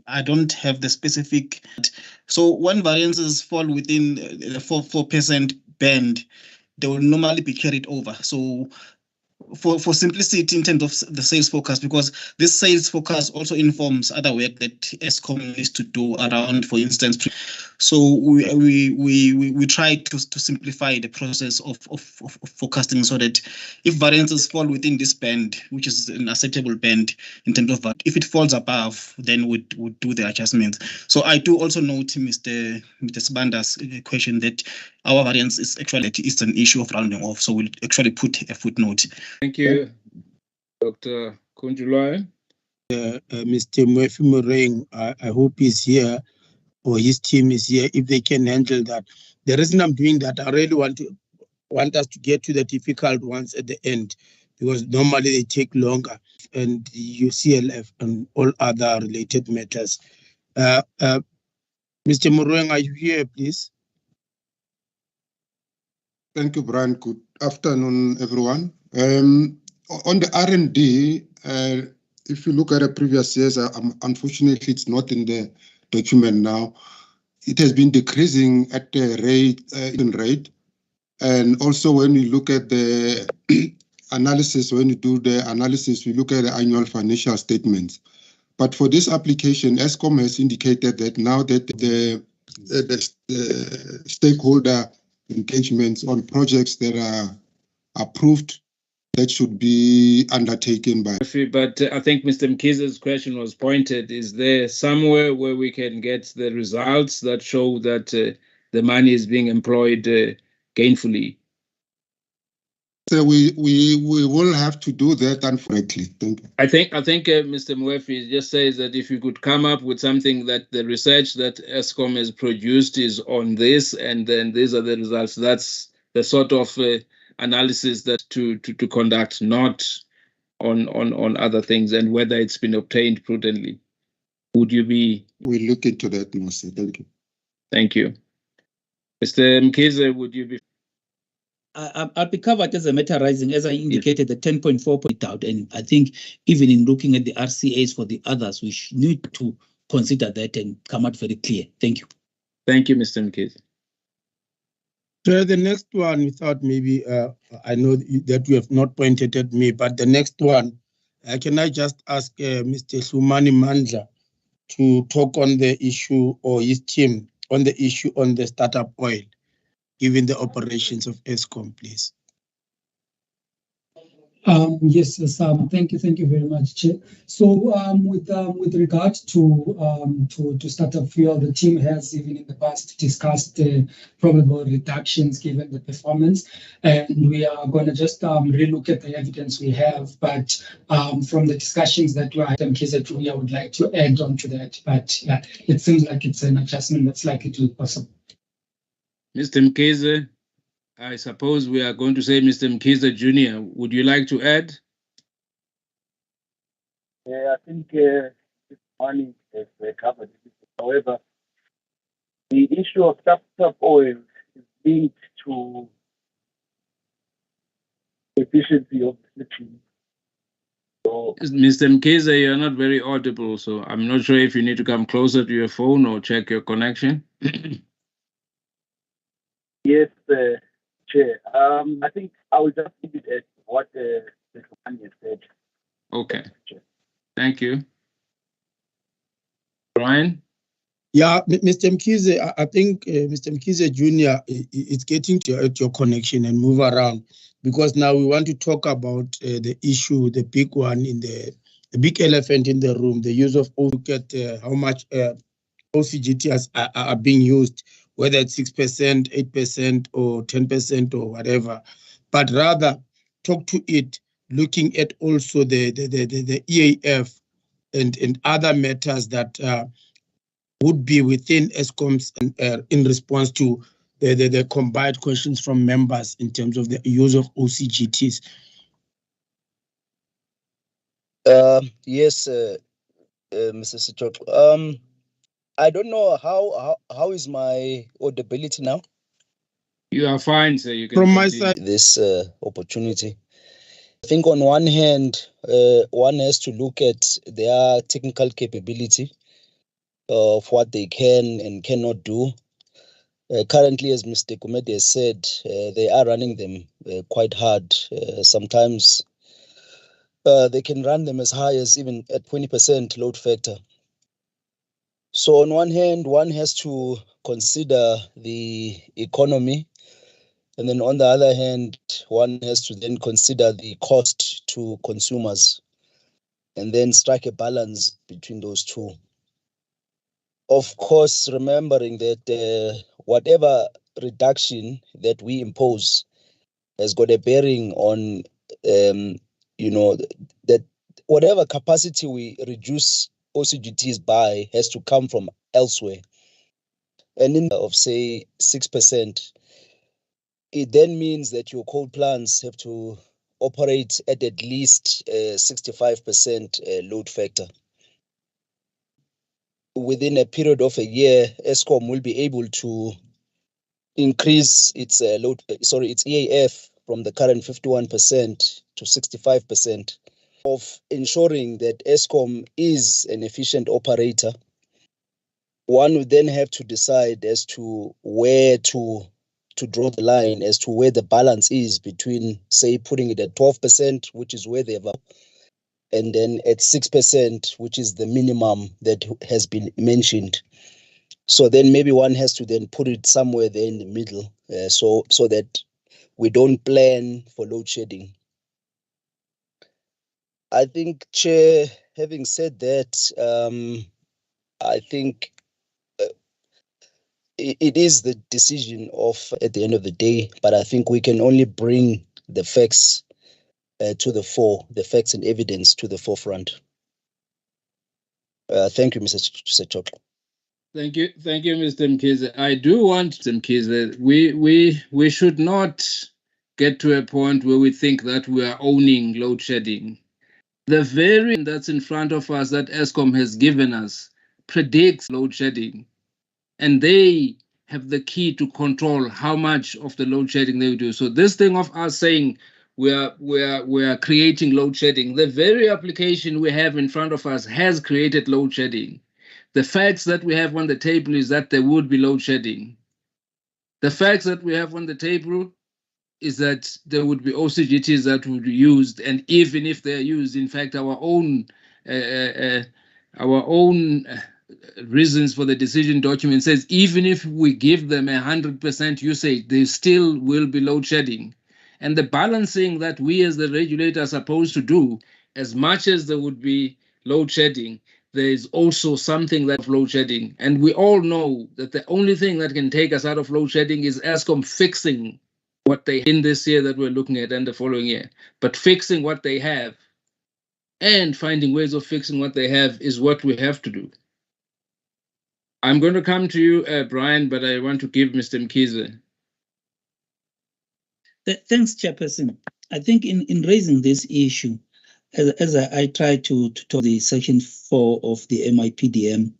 [SPEAKER 9] I don't have the specific. So when variances fall within the 4% band, they will normally be carried over. So for simplicity in terms of the sales forecast, because this sales forecast also informs other work that Eskom needs to do around, for instance. So we try to simplify the process of forecasting so that if variances fall within this band, which is an acceptable band in terms of, if it falls above, then we'd do the adjustments. So I do also note Mr. Sbanda's question that our variance is actually an issue of rounding off. So we'll actually put a footnote.
[SPEAKER 1] Thank you, Dr. Kunjulwayo.
[SPEAKER 10] Mr. Murphy Mureng, I hope he's here or his team is here, if they can handle that. The reason I'm doing that, I really want us to get to the difficult ones at the end, because normally they take longer, and UCLF and all other related matters. Mr. Mureng, are you here, please?
[SPEAKER 11] Thank you, Brian. Good afternoon, everyone. On the R&D, if you look at the previous years, unfortunately, it's not in the document now. It has been decreasing at the rate. And also when you look at the analysis, when you do the analysis, we look at the annual financial statements. But for this application, Eskom has indicated that now that the stakeholder engagements on projects that are approved, that should be undertaken by.
[SPEAKER 1] But I think Mr. Mkhize's question was pointed. Is there somewhere where we can get the results that show that the money is being employed gainfully?
[SPEAKER 11] So we will have to do that, unfortunately. Thank you.
[SPEAKER 1] I think Mr. Mwefi just says that if you could come up with something that the research that Eskom has produced is on this, and then these are the results. That's the sort of analysis that to conduct, not on other things, and whether it's been obtained prudently. Would you be?
[SPEAKER 11] We'll look into that, Moses. Thank you.
[SPEAKER 1] Thank you. Mr. Mkhize, would you be?
[SPEAKER 3] I'll be covered as a matter rising, as I indicated, the 10.4 out. And I think even in looking at the RCAs for the others, we need to consider that and come out very clear. Thank you.
[SPEAKER 1] Thank you, Mr. Mkhize.
[SPEAKER 10] So the next one, we thought maybe, I know that you have not pointed at me, but the next one, can I just ask Mr. Sumani Mandla to talk on the issue, or his team on the issue on the startup oil, given the operations of Eskom, please?
[SPEAKER 12] Yes, thank you very much, Chair. So with regard to startup fuel, the team has even in the past discussed probable reductions given the performance, and we are going to just relook at the evidence we have. But from the discussions that were item KZ2, I would like to add on to that. But yeah, it seems like it's an adjustment that's likely to be possible.
[SPEAKER 1] Mr. Mkhize, I suppose we are going to say Mr. Mkhize Jr. Would you like to add?
[SPEAKER 13] I think this morning has covered it. However, the issue of startup oil is linked to efficiency of the system. So,
[SPEAKER 1] Mr. Mkhize, you're not very audible, so I'm not sure if you need to come closer to your phone or check your connection.
[SPEAKER 13] yes, Chair. I think I will just leave it at what the company has said.
[SPEAKER 1] Okay. Thank you. Brian?
[SPEAKER 10] Yeah, Mr. Mkhize, I think Mr. Mkhize Jr. is getting to your connection and move around, because now we want to talk about the issue, the big one the big elephant in the room, the use of look at how much OCGTs are being used, whether it's 6%, 8%, or 10% or whatever, but rather talk to it, looking at also the EAF and other matters that would be within ESCOM's in response to the combined questions from members in terms of the use of OCGTs.
[SPEAKER 14] Yes, Mr. Sichok. I don't know how is my audibility now?
[SPEAKER 1] You are fine, sir. You can
[SPEAKER 10] From my
[SPEAKER 1] continue.
[SPEAKER 10] side,
[SPEAKER 14] This opportunity. I think on one hand, one has to look at their technical capability of what they can and cannot do. Currently, as Mr. Kumede has said, they are running them quite hard. Sometimes they can run them as high as even at 20% load factor. So on one hand, one has to consider the economy, and then on the other hand, one has to then consider the cost to consumers, and then strike a balance between those two. Of course, remembering that whatever reduction that we impose has got a bearing on, that whatever capacity we reduce OCGTs by has to come from elsewhere. And in of say 6%, it then means that your coal plants have to operate at least 65% load factor. Within a period of a year, ESCOM will be able to increase its its EAF from the current 51% to 65%, of ensuring that ESCOM is an efficient operator. One would then have to decide as to where to draw the line, as to where the balance is between, say, putting it at 12%, which is where they have, and then at 6%, which is the minimum that has been mentioned. So then maybe one has to then put it somewhere there in the middle, so that we don't plan for load shedding. I think, Chair, having said that, I think it is the decision of at the end of the day, but I think we can only bring the facts to the fore, the facts and evidence to the forefront. Thank you, Mr. Sechok.
[SPEAKER 1] Thank you, Mr. Mkhize. I do want, Mr. Mkhize, we should not get to a point where we think that we are owning load shedding. The variant that's in front of us that ESCOM has given us predicts load shedding, and they have the key to control how much of the load shedding they do. So this thing of us saying we are creating load shedding, the very application we have in front of us has created load shedding. The facts that we have on the table is that there would be load shedding. The facts that we have on the table is that there would be OCGTs that would be used, and even if they're used, in fact, our own reasons for the decision document says even if we give them 100% usage, they still will be load shedding. And the balancing that we as the regulator are supposed to do, as much as there would be load shedding, there is also something like load shedding. And we all know that the only thing that can take us out of load shedding is ESCOM fixing what they in this year that we're looking at and the following year. But fixing what they have and finding ways of fixing what they have is what we have to do. I'm going to come to you, Brian, but I want to give Mr. Mkhize.
[SPEAKER 3] Thanks, Chairperson. I think in raising this issue, as I try to talk the Section 4 of the MIPDM,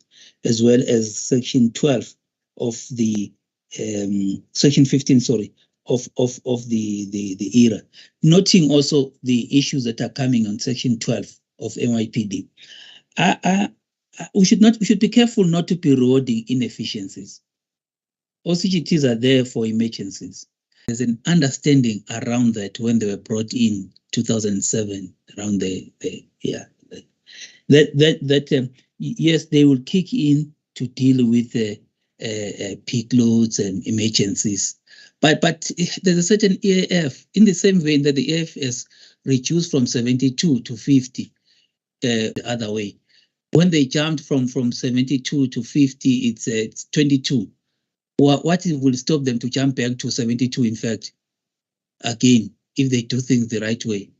[SPEAKER 3] as well as Section 12 of the Section 15, of the ERA, noting also the issues that are coming on Section 12 of MIPD. We should be careful not to be rewarding inefficiencies. OCGTs are there for emergencies. There's an understanding around that when they were brought in 2007, around yes, they will kick in to deal with the peak loads and emergencies. But there's a certain EAF, in the same vein that the EAF has reduced from 72 to 50 the other way. When they jumped from 72 to 50, it's 22. What will stop them to jump back to 72, in fact, again, if they do things the right way?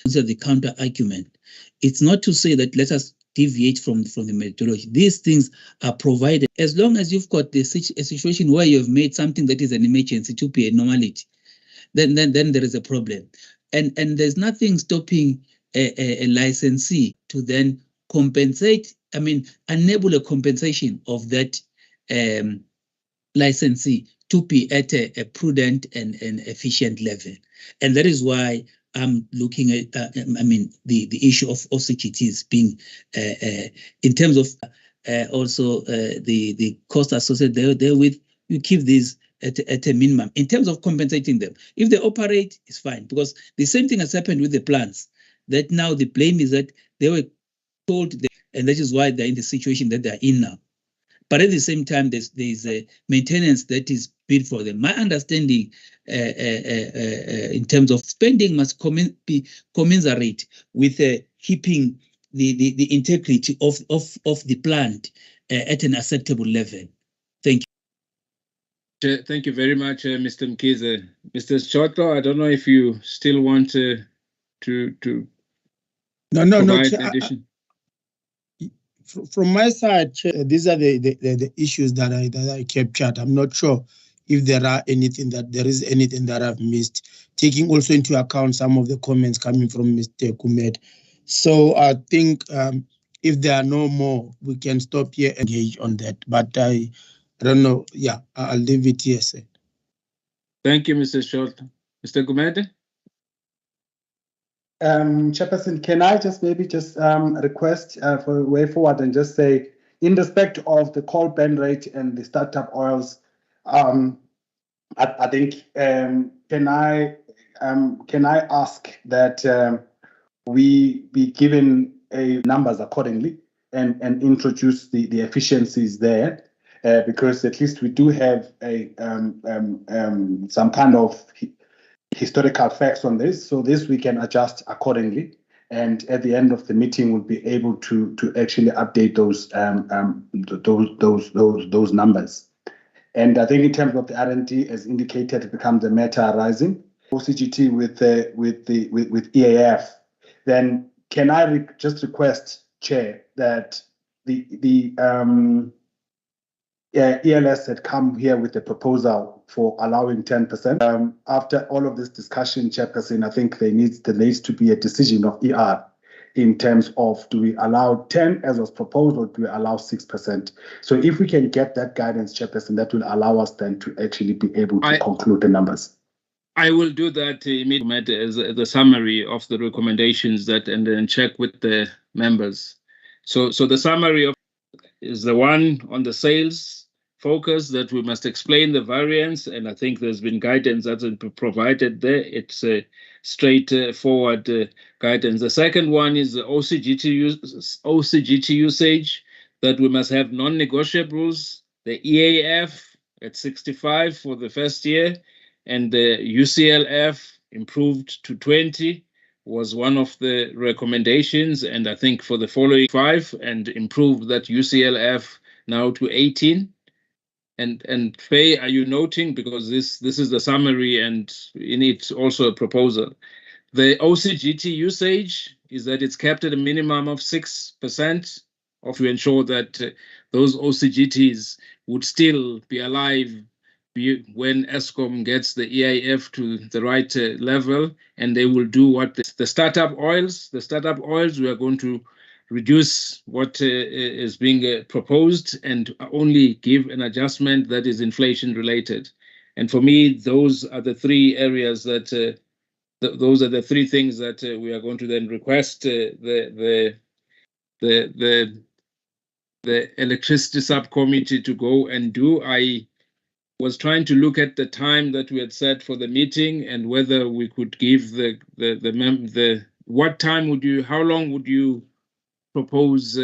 [SPEAKER 3] These are the counter argument. It's not to say that let us deviate from the methodology. These things are provided as long as you've got a situation where you've made something that is an emergency to be a normality. Then there is a problem, and there's nothing stopping a licensee to then compensate. I mean, enable a compensation of that licensee to be at a prudent and efficient level, and that is why I'm looking at, the issue of OCGTs being, in terms of also the cost associated therewith, you keep these at a minimum. In terms of compensating them, if they operate, it's fine, because the same thing has happened with the plants, that now the blame is that they were told, and that is why they're in the situation that they're in now. But at the same time, there's a maintenance that is bid for them. My understanding in terms of spending must be commensurate with keeping the integrity of the plant at an acceptable level. Thank you.
[SPEAKER 1] Thank you very much, Mr. Mkhize. Mr. Shotlo, I don't know if you still want to provide addition.
[SPEAKER 10] From my side, these are the issues that I captured. I'm not sure if there is anything that I've missed, taking also into account some of the comments coming from Mr. Gumede. So I think if there are no more, we can stop here and engage on that. But I don't know. Yeah, I'll leave it here, sir.
[SPEAKER 1] Thank you, Mr. Shotlo. Mr. Gumede?
[SPEAKER 2] Chairperson, can I maybe request for a way forward and just say, in respect of the coal burn rate and the startup oils, I think can I ask that we be given numbers accordingly and introduce the efficiencies there, because at least we do have some kind of historical facts on this, so this we can adjust accordingly, and at the end of the meeting we'll be able to actually update those numbers. And I think in terms of the R&D, as indicated, it becomes a matter arising OCGT with EAF. Then can I just request, Chair, that the ELS had come here with a proposal for allowing 10%. After all of this discussion, Chairperson, I think there needs to be a decision of ER in terms of, do we allow 10 as was proposed, or do we allow 6%? So if we can get that guidance, Chairperson, that will allow us then to actually be able to conclude the numbers.
[SPEAKER 1] I will do that immediately as the summary of the recommendations and then check with the members. So the summary is the one on the sales focus, that we must explain the variance, and I think there's been guidance that's been provided there. It's a straightforward guidance. The second one is the OCGT usage, that we must have non-negotiables, the EAF at 65 for the first year, and the UCLF improved to 20 was one of the recommendations, and I think for the following 5, and improved that UCLF now to 18. And Faye, are you noting, because this is the summary and in it also a proposal. The OCGT usage is that it's kept at a minimum of 6% to ensure that those OCGTs would still be alive when Eskom gets the EAF to the right level, and they will do what the startup oils, we are going to reduce what is being proposed and only give an adjustment that is inflation related. And for me, those are the 3 areas that those are the 3 things that we are going to then request the electricity subcommittee to go and do. I was trying to look at the time that we had set for the meeting and whether we could give how long would you propose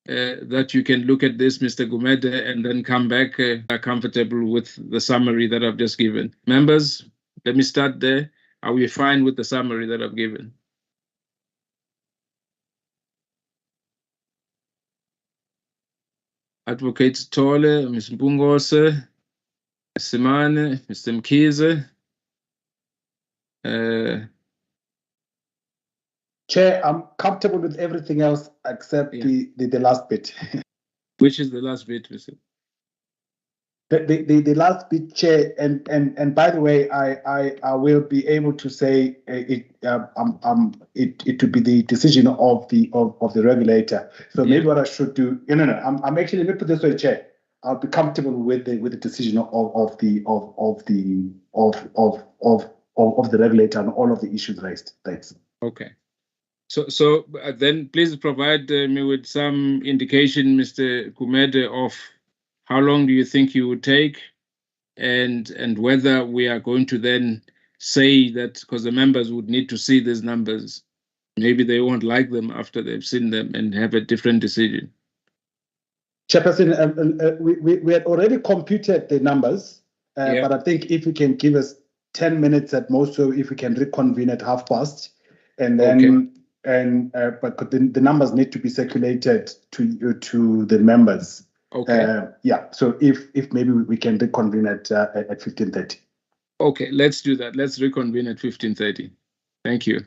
[SPEAKER 1] that you can look at this, Mr. Gumede, and then come back comfortable with the summary that I've just given. Members, let me start there. Are we fine with the summary that I've given? Advocate Tole, Ms. Mbungose, Simane, Mr. Mkize.
[SPEAKER 2] Chair, I'm comfortable with everything else except the last bit.
[SPEAKER 1] Which is the last bit, Mr.?
[SPEAKER 2] The last bit, Chair, and by the way, I will be able to say it to be the decision of the regulator. So maybe what I should do, I'm actually, let me put this way, Chair. I'll be comfortable with the decision of the regulator on all of the issues raised. Thanks.
[SPEAKER 1] Okay. So then please provide me with some indication, Mr. Gumede, of how long do you think you would take, and whether we are going to then say that, because the members would need to see these numbers, maybe they won't like them after they've seen them and have a different decision.
[SPEAKER 2] Chairperson, we had already computed the numbers, but I think if you can give us 10 minutes at most, so if we can reconvene at past, and then but the numbers need to be circulated to the members.
[SPEAKER 1] Okay.
[SPEAKER 2] So if maybe we can reconvene at 15:30.
[SPEAKER 1] Okay, let's do that. Let's reconvene at 15:30. Thank you.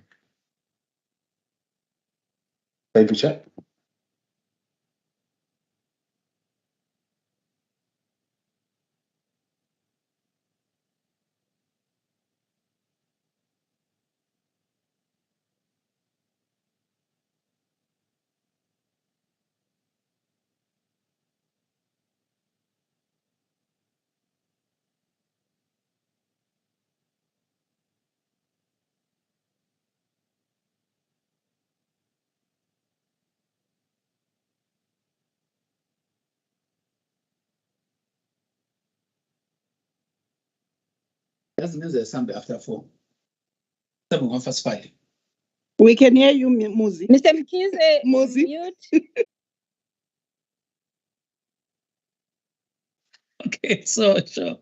[SPEAKER 2] Thank you, Chair.
[SPEAKER 3] Doesn't mean there's something after 4. Something on first 5.
[SPEAKER 7] We can hear you, Muzi.
[SPEAKER 8] Mr. Mkize,
[SPEAKER 7] Muzi.
[SPEAKER 8] mute.
[SPEAKER 3] Okay, so sure.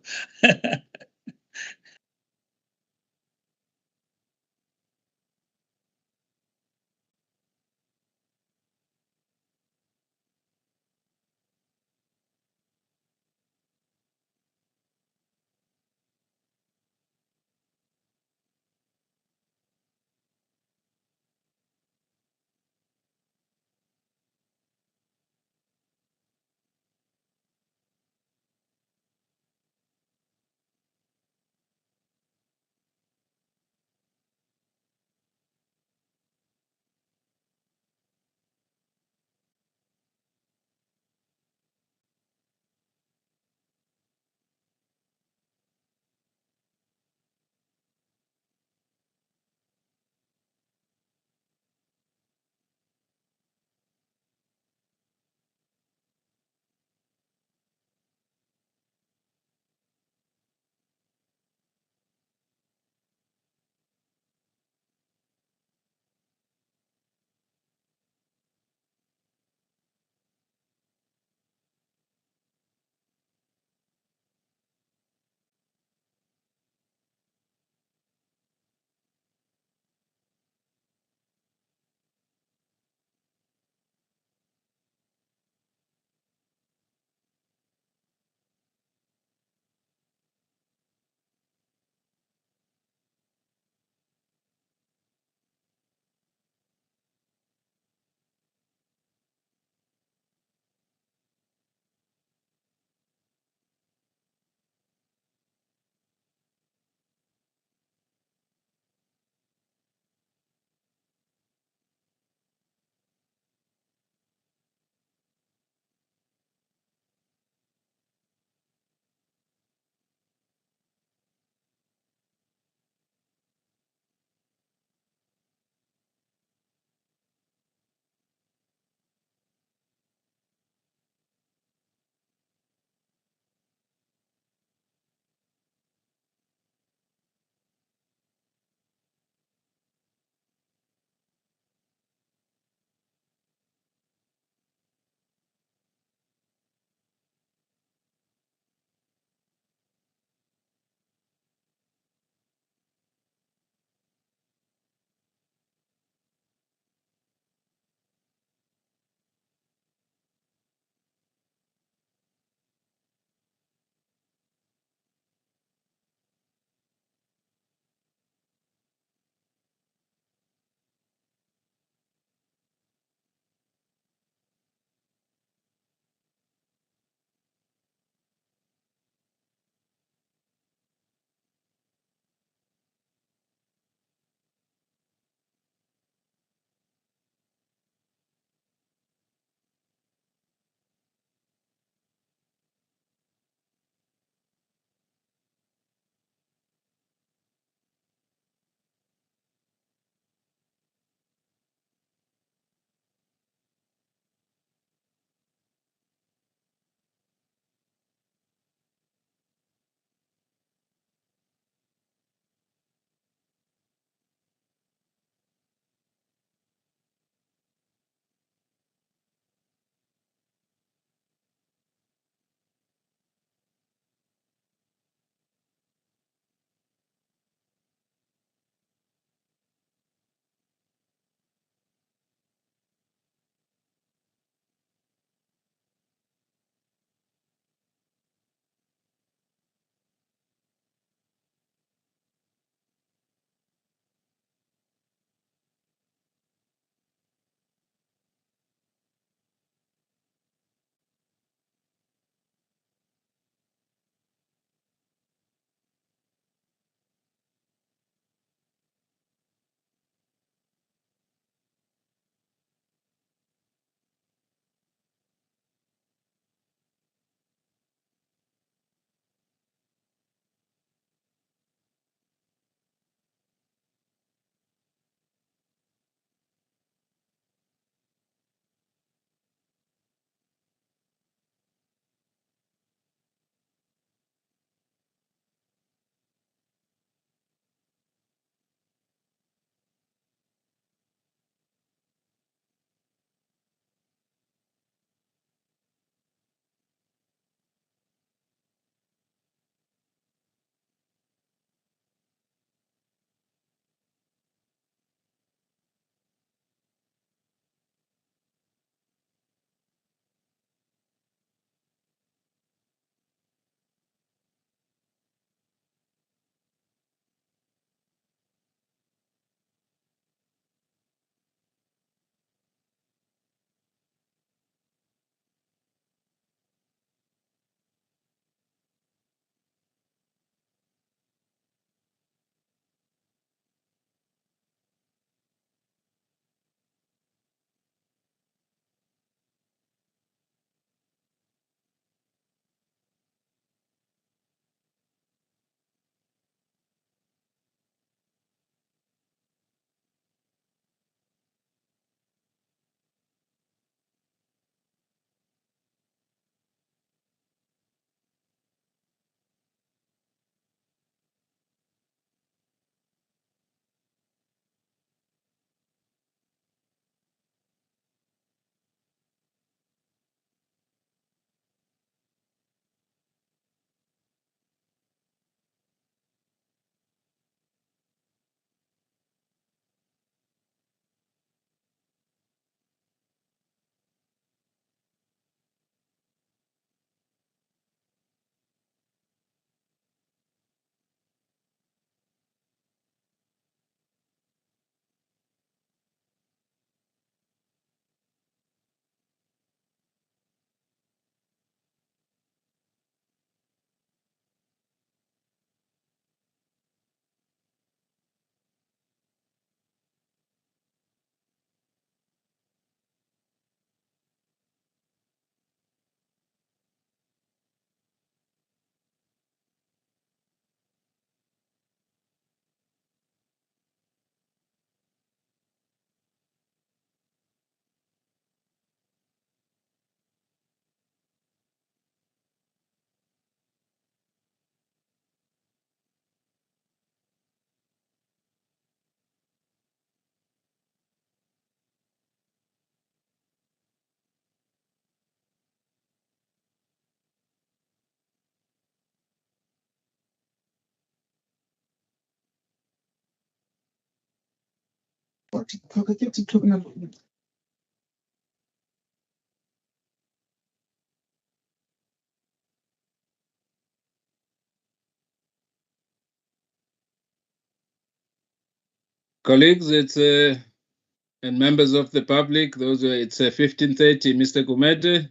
[SPEAKER 1] Colleagues, it's and members of the public, it's 15:30. Mr. Gumede,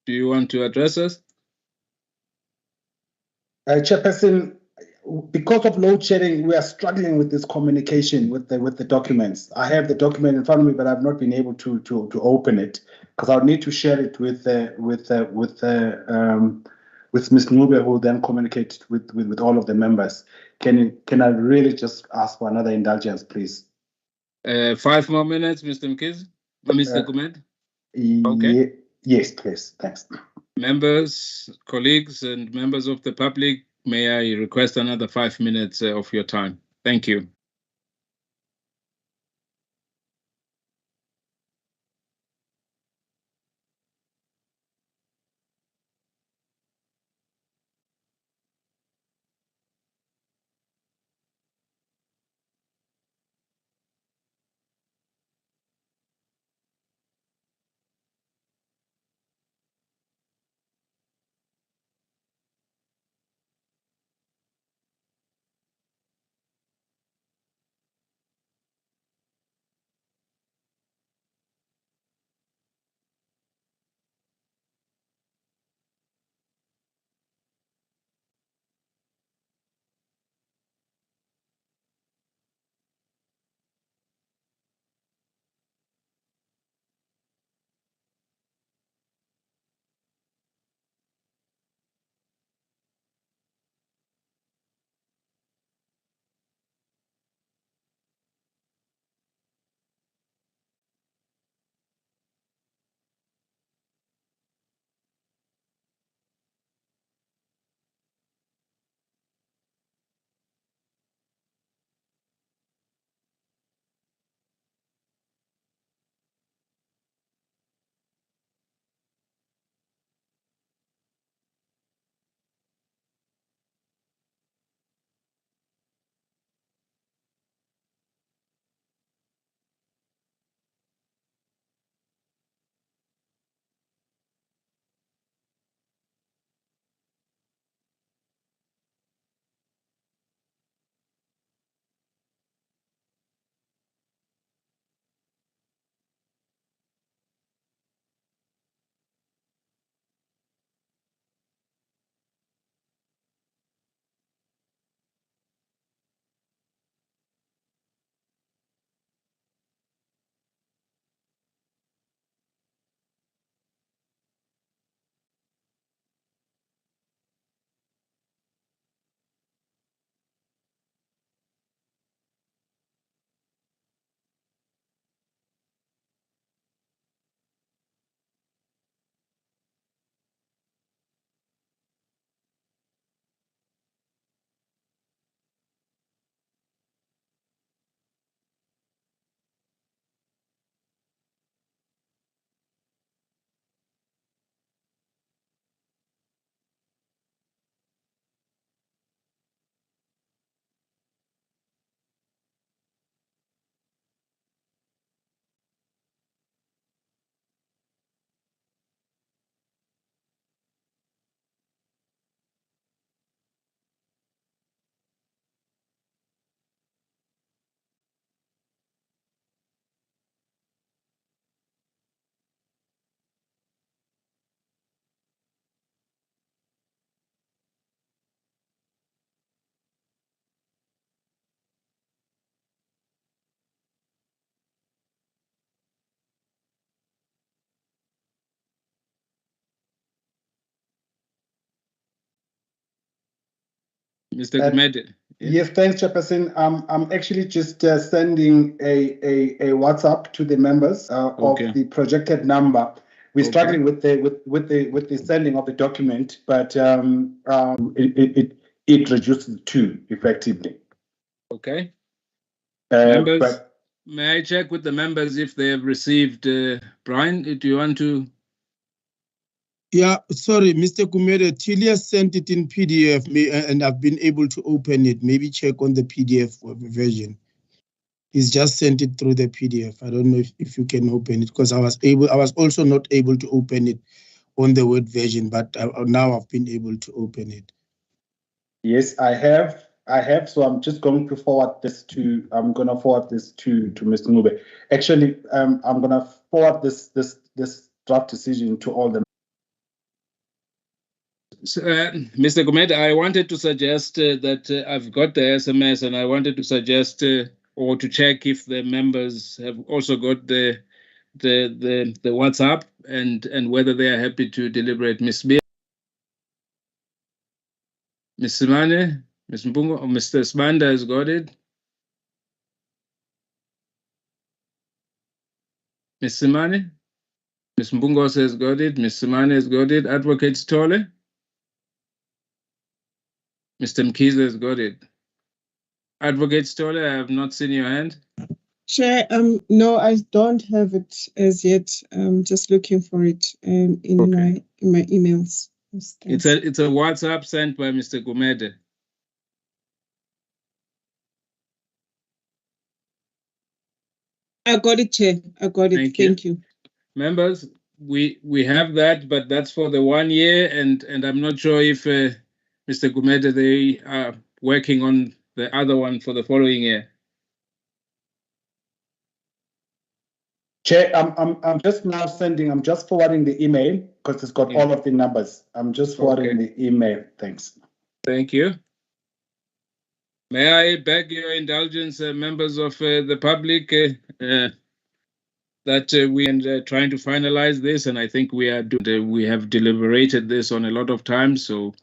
[SPEAKER 1] do you want to address us?
[SPEAKER 2] Chairperson, because of load shedding, we are struggling with this communication with the documents. I have the document in front of me, but I've not been able to open it because I'll need to share it with Ms. Nube, who will then communicate with all of the members. Can I really just ask for another indulgence, please?
[SPEAKER 1] 5 more minutes, Mr. Mkiz, Mr. Gumede. Okay.
[SPEAKER 2] Yes, please. Thanks.
[SPEAKER 1] Members, colleagues, and members of the public, may I request another 5 minutes of your time? Thank you. Mr. Gumede.
[SPEAKER 2] Yes, thanks, Chairperson. I'm actually just sending a WhatsApp to the members of the projected number. We're struggling with the sending of the document, but it reduces to effectively.
[SPEAKER 1] Okay. Members, may I check with the members if they have received? Brian, do you want to?
[SPEAKER 10] Yeah, sorry, Mr. Gumede, Tilia sent it in PDF and I've been able to open it. Maybe check on the PDF version. He's just sent it through the PDF. I don't know if you can open it, because I was also not able to open it on the Word version, but now I've been able to open it.
[SPEAKER 2] Yes, I have. So I'm just going to forward this to. I'm going to forward this to Mr. Ngube. Actually, I'm going to forward this draft decision to all the.
[SPEAKER 1] Mr. Gumede, I wanted to suggest that I've got the SMS, and I wanted to suggest or to check if the members have also got the WhatsApp and whether they are happy to deliberate. Ms. Beer, Ms. Simane, Ms. Mpungo, or Mr. Sbanda has got it. Ms. Simane, Ms. Mbungos has got it. Ms. Simane has got it. Advocate Stole, Mr. Mkiza has got it. Advocate Stole, I have not seen your hand.
[SPEAKER 6] Chair, no, I don't have it as yet. I'm just looking for it in my emails. Yes,
[SPEAKER 1] it's a WhatsApp sent by Mr. Gumede.
[SPEAKER 6] I got it, Chair. I got it. Thank you.
[SPEAKER 1] Members, we have that, but that's for the 1 year, and I'm not sure if Mr. Gumede, they are working on the other one for the following year.
[SPEAKER 2] Chair, I'm just now sending. I'm just forwarding the email because it's got all of the numbers. I'm just forwarding the email. Thanks.
[SPEAKER 1] Thank you. May I beg your indulgence, members of the public, that we are trying to finalize this, and I think we have deliberated this on a lot of times. So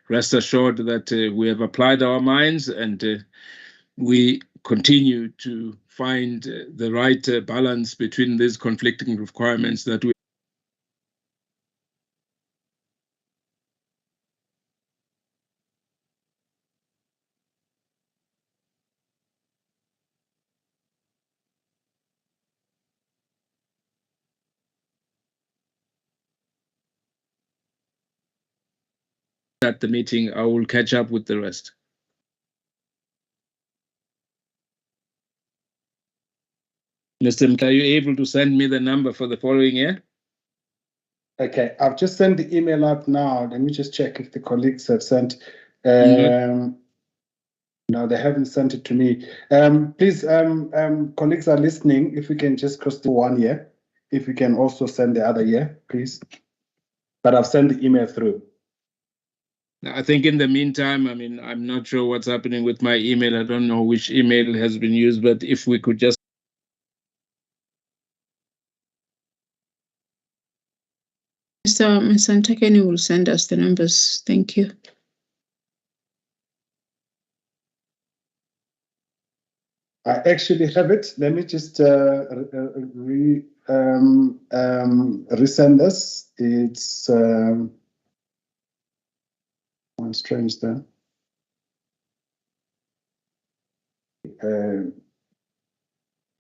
[SPEAKER 1] rest assured that we have applied our minds, and we continue to find the right balance between these conflicting requirements that we. At the meeting, I will catch up with the rest. Mr. Mk, are you able to send me the number for the following year?
[SPEAKER 2] Okay, I've just sent the email out now. Let me just check if the colleagues have sent. No, they haven't sent it to me. Please, colleagues are listening. If we can just cross the 1 year, if we can also send the other year, please. But I've sent the email through.
[SPEAKER 1] I think in the meantime, I mean, I'm not sure what's happening with my email. I don't know which email has been used, but if we could just.
[SPEAKER 15] Mr. Ntakeni will send us the numbers. Thank you.
[SPEAKER 2] I actually have it. Let me just resend this. It's one strange there.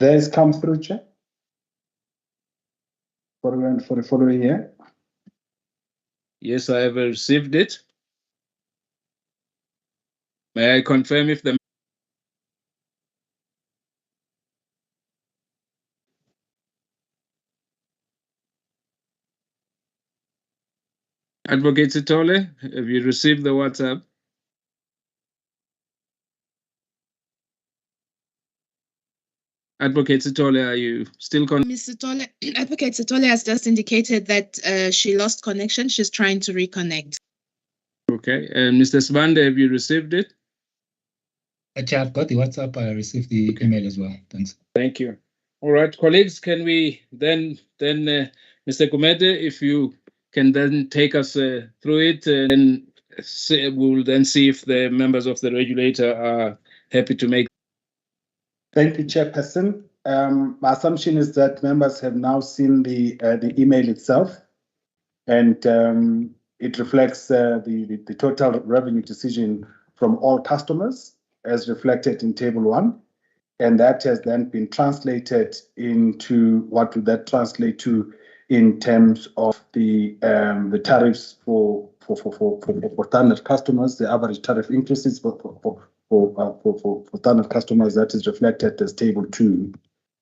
[SPEAKER 2] There's come through, Chair, for the following year.
[SPEAKER 1] Yes, I have received it. May I confirm if the. Advocate Sitole, have you received the WhatsApp? Advocate Sitole, are you still
[SPEAKER 16] Mr. Tole, Advocate Sitole has just indicated that she lost connection. She's trying to reconnect.
[SPEAKER 1] Okay, and Mr. Sbanda, have you received it?
[SPEAKER 5] Chair, I've got the WhatsApp. I received the email as well. Thanks.
[SPEAKER 1] Thank you. All right, colleagues, can we then Mr. Gumede, if you can then take us through it, and we'll then see if the members of the regulator are happy to make.
[SPEAKER 2] Thank you, Chairperson. My assumption is that members have now seen the email itself, and it reflects the total revenue decision from all customers as reflected in Table 1, and that has then been translated into what would that translate to in terms of the tariffs for standard customers, the average tariff increases for for standard customers that is reflected as table 2.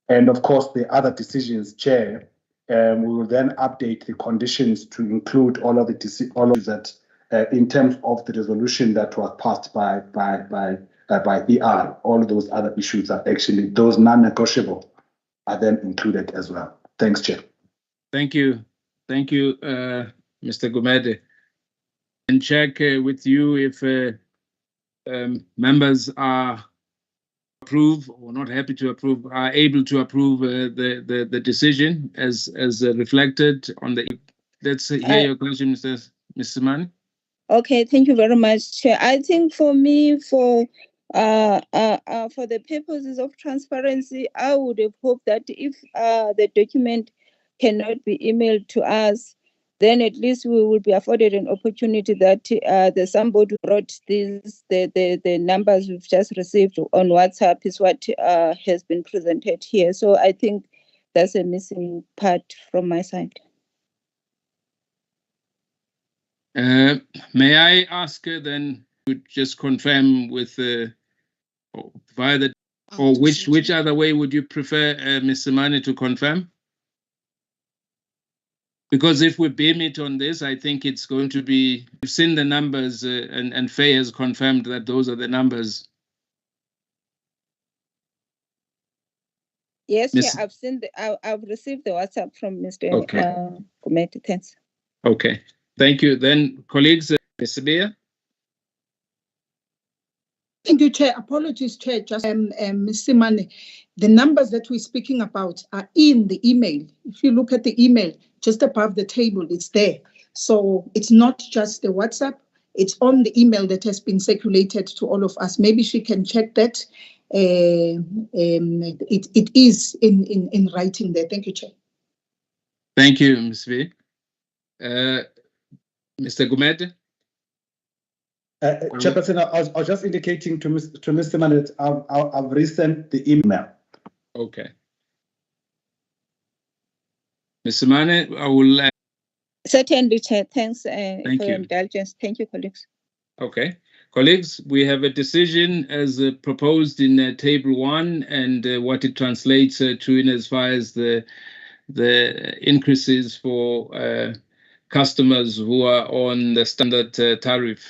[SPEAKER 2] And of course, the other decisions, Chair, we will then update the conditions to include all of that in terms of the resolution that was passed by ER. All of those other issues are actually, those non-negotiable are then included as well. Thanks, Chair.
[SPEAKER 1] Thank you. Thank you, Mr. Gumede. And check with you if members are approve or not happy to approve, are able to approve the decision as reflected on the. Let's hear your question, Mr. Simani.
[SPEAKER 8] Okay, thank you very much, Chair. I think for me, for the purposes of transparency, I would have hoped that if the document cannot be emailed to us, then at least we will be afforded an opportunity that somebody brought the numbers we've just received on WhatsApp is what has been presented here. So I think that's a missing part from my side.
[SPEAKER 1] May I ask then to just confirm with via the or which other way would you prefer, Mr. Mane, to confirm? Because if we beam it on this, I think it's going to be. You've seen the numbers, and Faye has confirmed that those are the numbers.
[SPEAKER 8] Yes, Chair, I've seen I've received the WhatsApp from Mr. Gumede. Thanks.
[SPEAKER 1] Okay, thank you. Then, colleagues, Mr. Beer.
[SPEAKER 4] Thank you, Chair. Apologies, Chair. Just Ms. Simane, the numbers that we're speaking about are in the email. If you look at the email, just above the table, it's there. So it's not just the WhatsApp. It's on the email that has been circulated to all of us. Maybe she can check that. It is in writing there. Thank you, Chair.
[SPEAKER 1] Thank you, Ms. V. Mr. Gumede.
[SPEAKER 2] Chairperson, I was just indicating to Mr. Manet, I've resent the email.
[SPEAKER 1] Okay. Mr. Mane, I will.
[SPEAKER 8] Certainly, Chair. Thanks for
[SPEAKER 1] your
[SPEAKER 8] indulgence. Thank you, colleagues.
[SPEAKER 1] Okay. Colleagues, we have a decision as proposed in Table 1 and what it translates to in as far as the increases for customers who are on the standard tariff.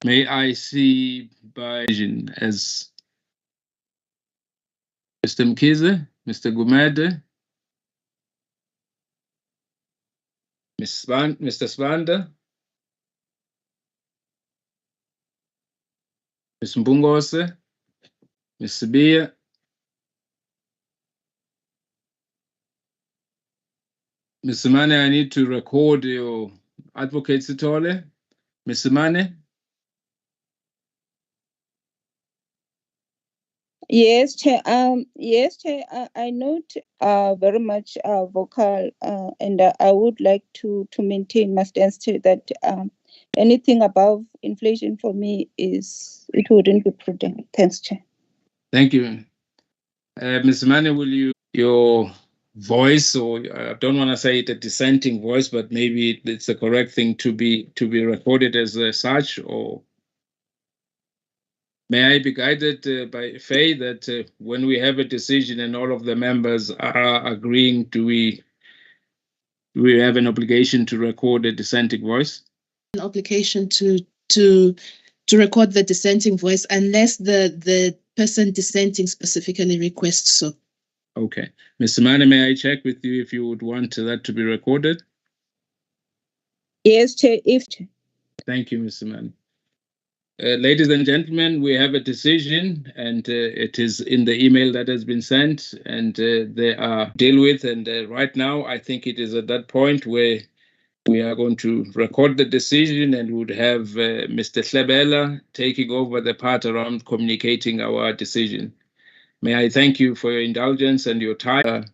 [SPEAKER 1] May I see by as Mr. Mkize, Mr. Gumede, Mr. Svander, Ms. Mbungose, Ms. Sibia, Mr. Mane, I need to record your advocate Sitole. Mr. Mane?
[SPEAKER 8] Yes, Chair. Yes, Chair. I note very much vocal, and I would like to maintain my stance that anything above inflation for me it wouldn't be prudent. Thanks, Chair.
[SPEAKER 1] Thank you, Mr. Mane. Will your voice, or I don't want to say it a dissenting voice, but maybe it's the correct thing to be recorded as such, or? May I be guided by Faye that when we have a decision and all of the members are agreeing, do we have an obligation to record a dissenting voice?
[SPEAKER 16] An obligation to record the dissenting voice unless the person dissenting specifically requests so.
[SPEAKER 1] Okay. Mr. Mane, may I check with you if you would want that to be recorded?
[SPEAKER 8] Yes, Chair.
[SPEAKER 1] Thank you, Mr. Mane. Ladies and gentlemen, we have a decision, and it is in the email that has been sent, and they are dealt with. And right now, I think it is at that point where we are going to record the decision and would have Mr. Hlebela taking over the part around communicating our decision. May I thank you for your indulgence and your time.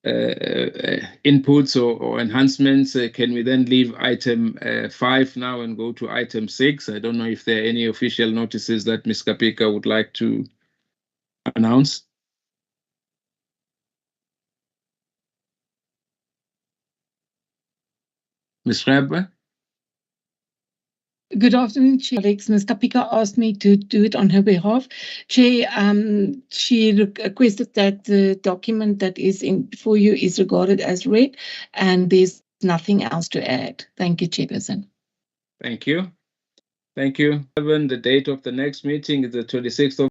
[SPEAKER 1] Inputs or enhancements. Can we then leave item 5 now and go to item 6? I don't know if there are any official notices that Ms. Kapika would like to announce. Ms. Schreiber?
[SPEAKER 17] Good afternoon, Chair. Alex, Ms. Kapika asked me to do it on her behalf. Chair, she requested that the document that is in before you is regarded as read, and there's nothing else to add. Thank you, Chairperson.
[SPEAKER 1] Thank you. Thank you. The date of the next meeting is the 26th of